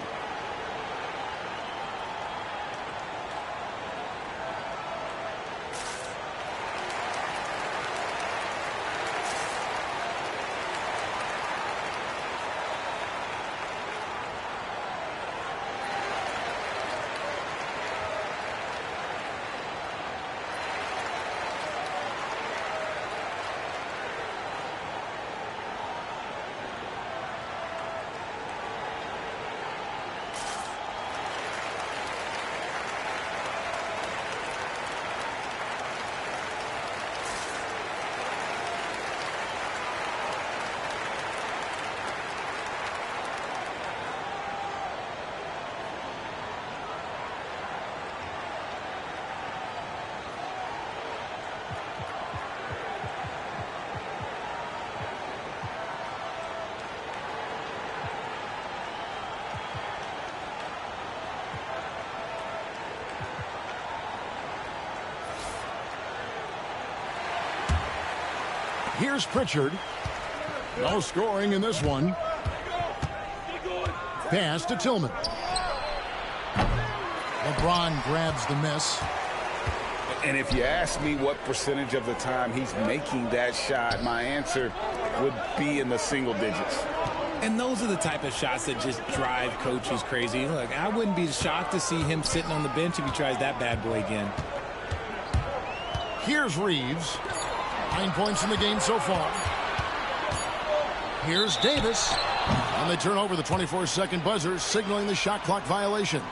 Here's Pritchard. No scoring in this one. Pass to Tillman. LeBron grabs the miss. And if you ask me what percentage of the time he's making that shot, my answer would be in the single digits. And those are the type of shots that just drive coaches crazy. Look, I wouldn't be shocked to see him sitting on the bench if he tries that bad boy again. Here's Reeves. 9 points in the game so far. Here's Davis. And they turn over the 24-second buzzer, signaling the shot clock violation.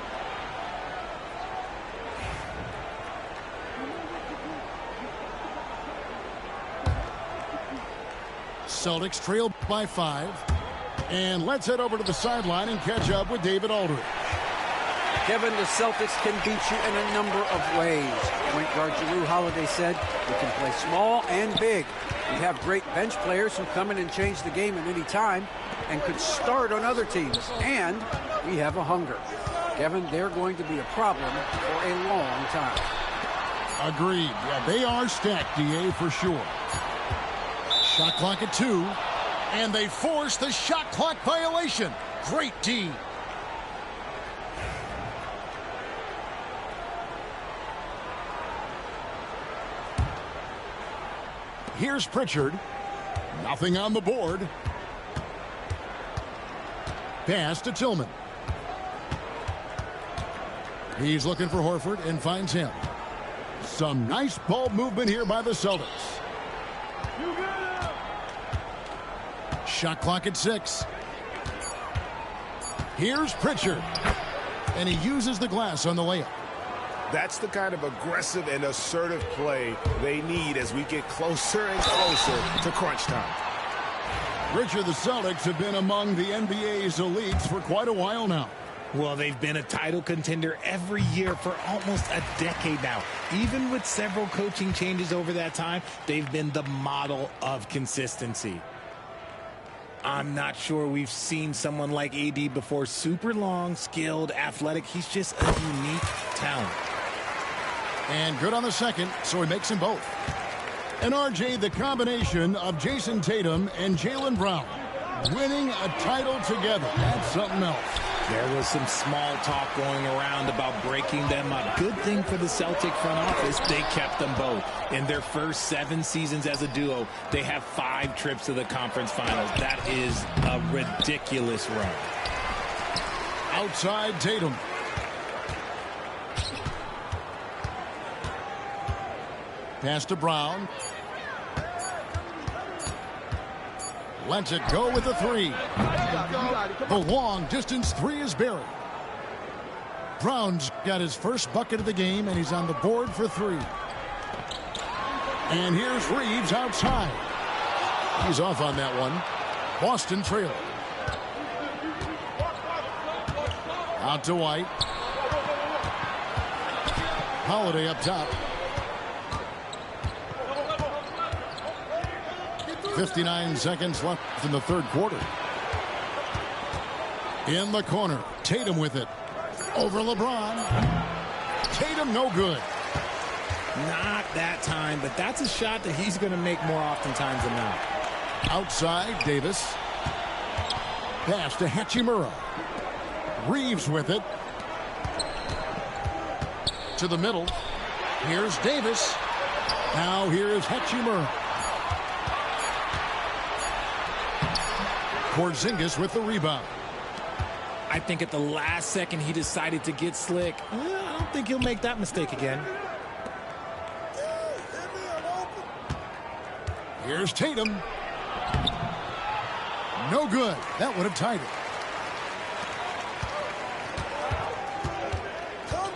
Celtics trail by 5. And let's head over to the sideline and catch up with David Aldridge. Kevin, the Celtics can beat you in a number of ways. Point guard Jrue Holiday said, we can play small and big. We have great bench players who come in and change the game at any time and could start on other teams. And we have a hunger. Kevin, they're going to be a problem for a long time. Agreed. Yeah, they are stacked, DA, for sure. Shot clock at 2. And they force the shot clock violation. Great D. Here's Pritchard. Nothing on the board. Pass to Tillman. He's looking for Horford and finds him. Some nice ball movement here by the Celtics. Shot clock at 6. Here's Pritchard. And he uses the glass on the layup. That's the kind of aggressive and assertive play they need as we get closer and closer to crunch time. Richard, the Celtics have been among the NBA's elites for quite a while now. Well, they've been a title contender every year for almost a decade now. Even with several coaching changes over that time, they've been the model of consistency. I'm not sure we've seen someone like AD before. Super long, skilled, athletic. He's just a unique talent. And good on the second, so he makes them both. And RJ, the combination of Jason Tatum and Jaylen Brown winning a title together. That's something else. There was some small talk going around about breaking them up. Good thing for the Celtic front office, they kept them both. In their first 7 seasons as a duo, they have 5 trips to the conference finals. That is a ridiculous run. Outside Tatum. Pass to Brown. Lets it go with the 3. The long distance 3 is buried. Brown's got his first bucket of the game, and he's on the board for 3. And here's Reeves outside. He's off on that one. Boston trailing. Out to White. Holiday up top. 59 seconds left in the third quarter. In the corner, Tatum with it. Over LeBron. Tatum no good. Not that time, but that's a shot that he's going to make more oftentimes than not. Outside, Davis. Pass to Hachimura. Reeves with it. To the middle. Here's Davis. Now here is Hachimura. Porzingis with the rebound. I think at the last second he decided to get slick. I don't think he'll make that mistake again. Here's Tatum. No good. That would have tied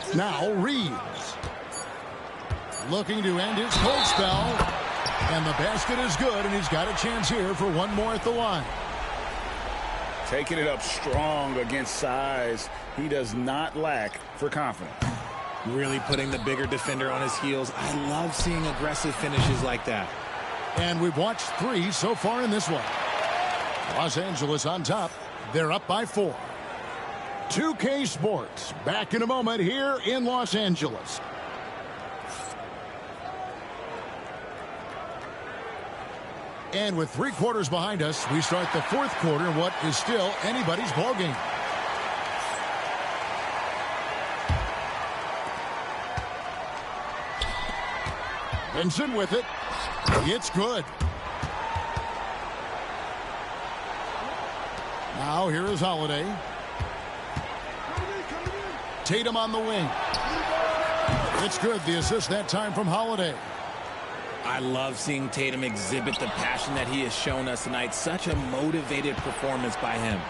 it. Now Reeves. Looking to end his cold spell. And the basket is good, and he's got a chance here for one more at the line. Taking it up strong against size. He does not lack for confidence. Really putting the bigger defender on his heels. I love seeing aggressive finishes like that. And we've watched 3 so far in this one. Los Angeles on top. They're up by 4. 2K Sports back in a moment here in Los Angeles. And with 3 quarters behind us, we start the fourth quarter in what is still anybody's ball game. Benson with it. It's good. Now here is Holiday. Tatum on the wing. It's good. The assist that time from Holiday. I love seeing Tatum exhibit the passion that he has shown us tonight. Such a motivated performance by him.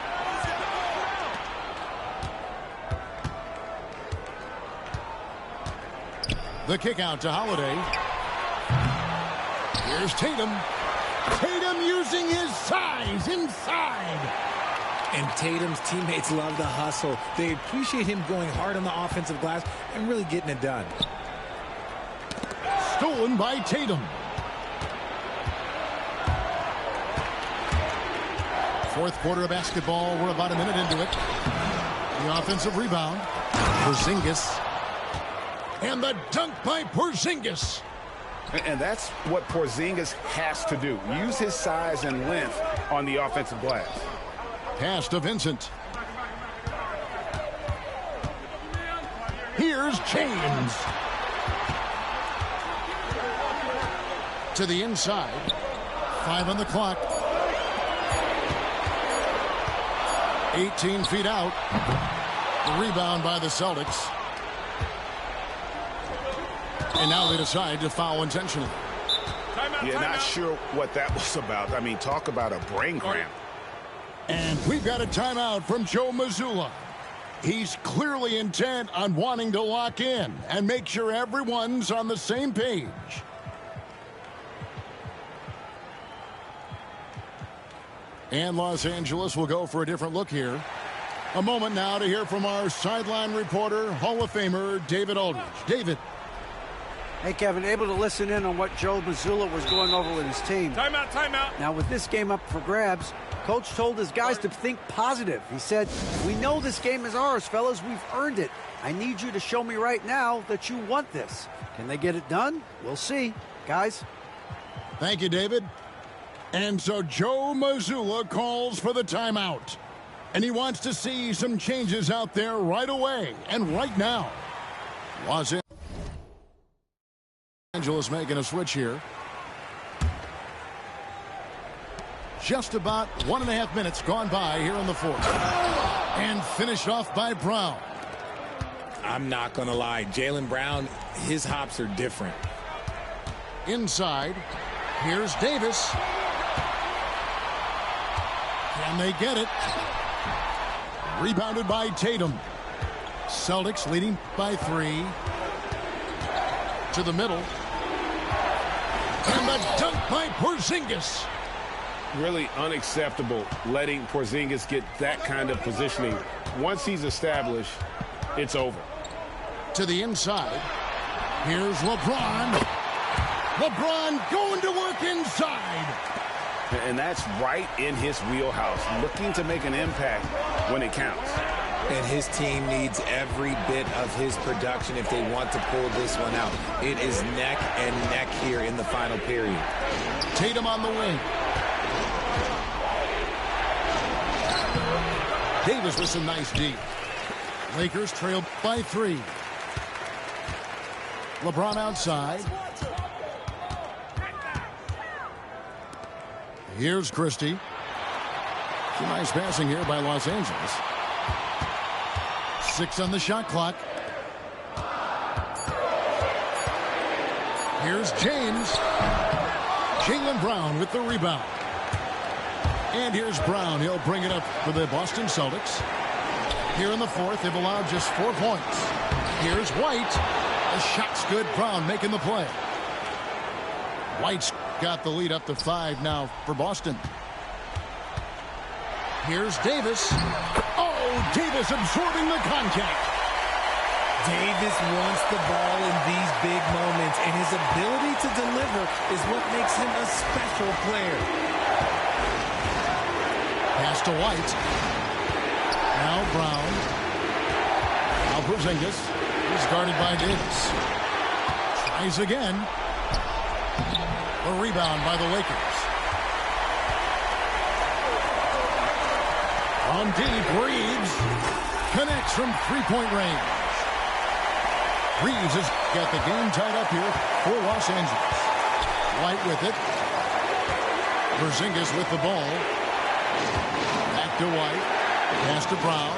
The kick out to Holiday. Here's Tatum. Tatum using his size inside. And Tatum's teammates love the hustle. They appreciate him going hard on the offensive glass and really getting it done. Stolen by Tatum. Fourth quarter of basketball. We're about a minute into it. The offensive rebound. Porzingis. And the dunk by Porzingis. And that's what Porzingis has to do. Use his size and length on the offensive glass. Pass to Vincent. Here's James. To the inside. 5 on the clock. 18 feet out. The rebound by the Celtics. And now they decide to foul intentionally. Yeah, not sure what that was about. I mean, talk about a brain cramp. And we've got a timeout from Joe Mazzulla. He's clearly intent on wanting to lock in and make sure everyone's on the same page. And Los Angeles will go for a different look here. A moment now to hear from our sideline reporter, Hall of Famer David Aldridge. David. Hey, Kevin, able to listen in on what Joe Mazzulla was going over with his team. Timeout, timeout. Now, with this game up for grabs, Coach told his guys to think positive. He said, we know this game is ours, fellas. We've earned it. I need you to show me right now that you want this. Can they get it done? We'll see. Guys. Thank you, David. And so Joe Mazzulla calls for the timeout. And he wants to see some changes out there right away and right now. Los Angeles making a switch here. Just about 1.5 minutes gone by here in the fourth. And finished off by Brown. I'm not going to lie. Jaylen Brown, his hops are different. Inside. Here's Davis. Can they get it? Rebounded by Tatum. Celtics leading by 3. To the middle. And the dunk by Porzingis. Really unacceptable letting Porzingis get that kind of positioning. Once he's established, it's over. To the inside. Here's LeBron. LeBron going to work inside. And that's right in his wheelhouse, looking to make an impact when it counts. And his team needs every bit of his production if they want to pull this one out. It is neck and neck here in the final period. Tatum on the wing. Davis with some nice D. Lakers trail by 3. LeBron outside. Here's Christie. Some nice passing here by Los Angeles. 6 on the shot clock. Here's James. Jaylen Brown with the rebound. And here's Brown. He'll bring it up for the Boston Celtics. Here in the fourth, they've allowed just 4 points. Here's White. The shot's good. Brown making the play. White's got the lead up to 5 now for Boston. Here's Davis. Oh, Davis absorbing the contact. Davis wants the ball in these big moments, and his ability to deliver is what makes him a special player. Pass to White. Now Brown. Now Porzingis. He's guarded by Davis. Tries again. A rebound by the Lakers. On deep, Reeves connects from 3-point range. Reeves has got the game tied up here for Los Angeles. White with it. Porzingis with the ball. Back to White. Pass to Brown.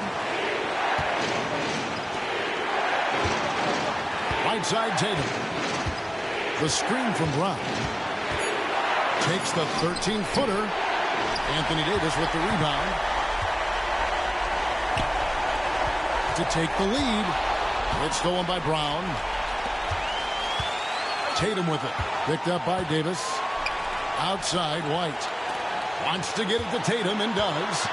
Right side Tatum. The screen from Brown. Takes the 13-footer. Anthony Davis with the rebound. To take the lead. It's stolen by Brown. Tatum with it. Picked up by Davis. Outside, White. Wants to get it to Tatum and does.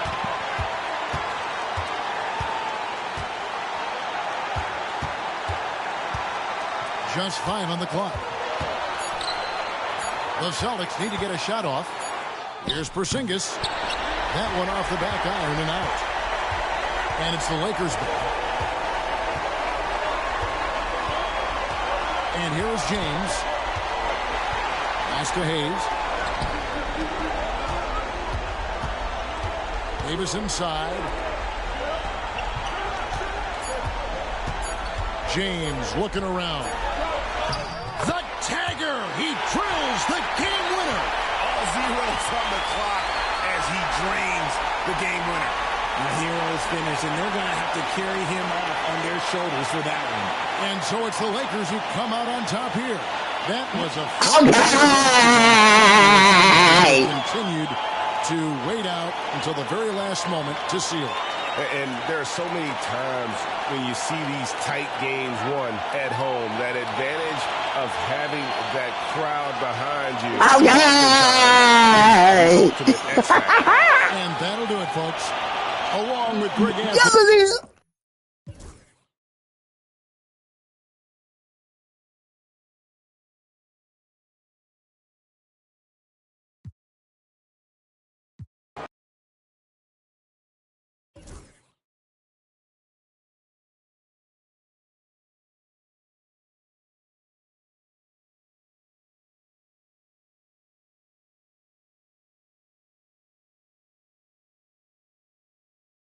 Just 5 on the clock. The Celtics need to get a shot off. Here's Porzingis. That one off the back iron and out. And it's the Lakers' ball. And here is James. Pass to Hayes. Davis inside. James looking around. The tagger. He drills the game winner. All zeros on the clock as he drains the game winner. The hero's finish, and they're going to have to carry him off on their shoulders for that one. And so it's the Lakers who come out on top here. That was a continued to wait out until the very last moment to seal. And there are so many times when you see these tight games won at home, that advantage of having that crowd behind you. And that'll do it, folks. Along with Greg Anthony.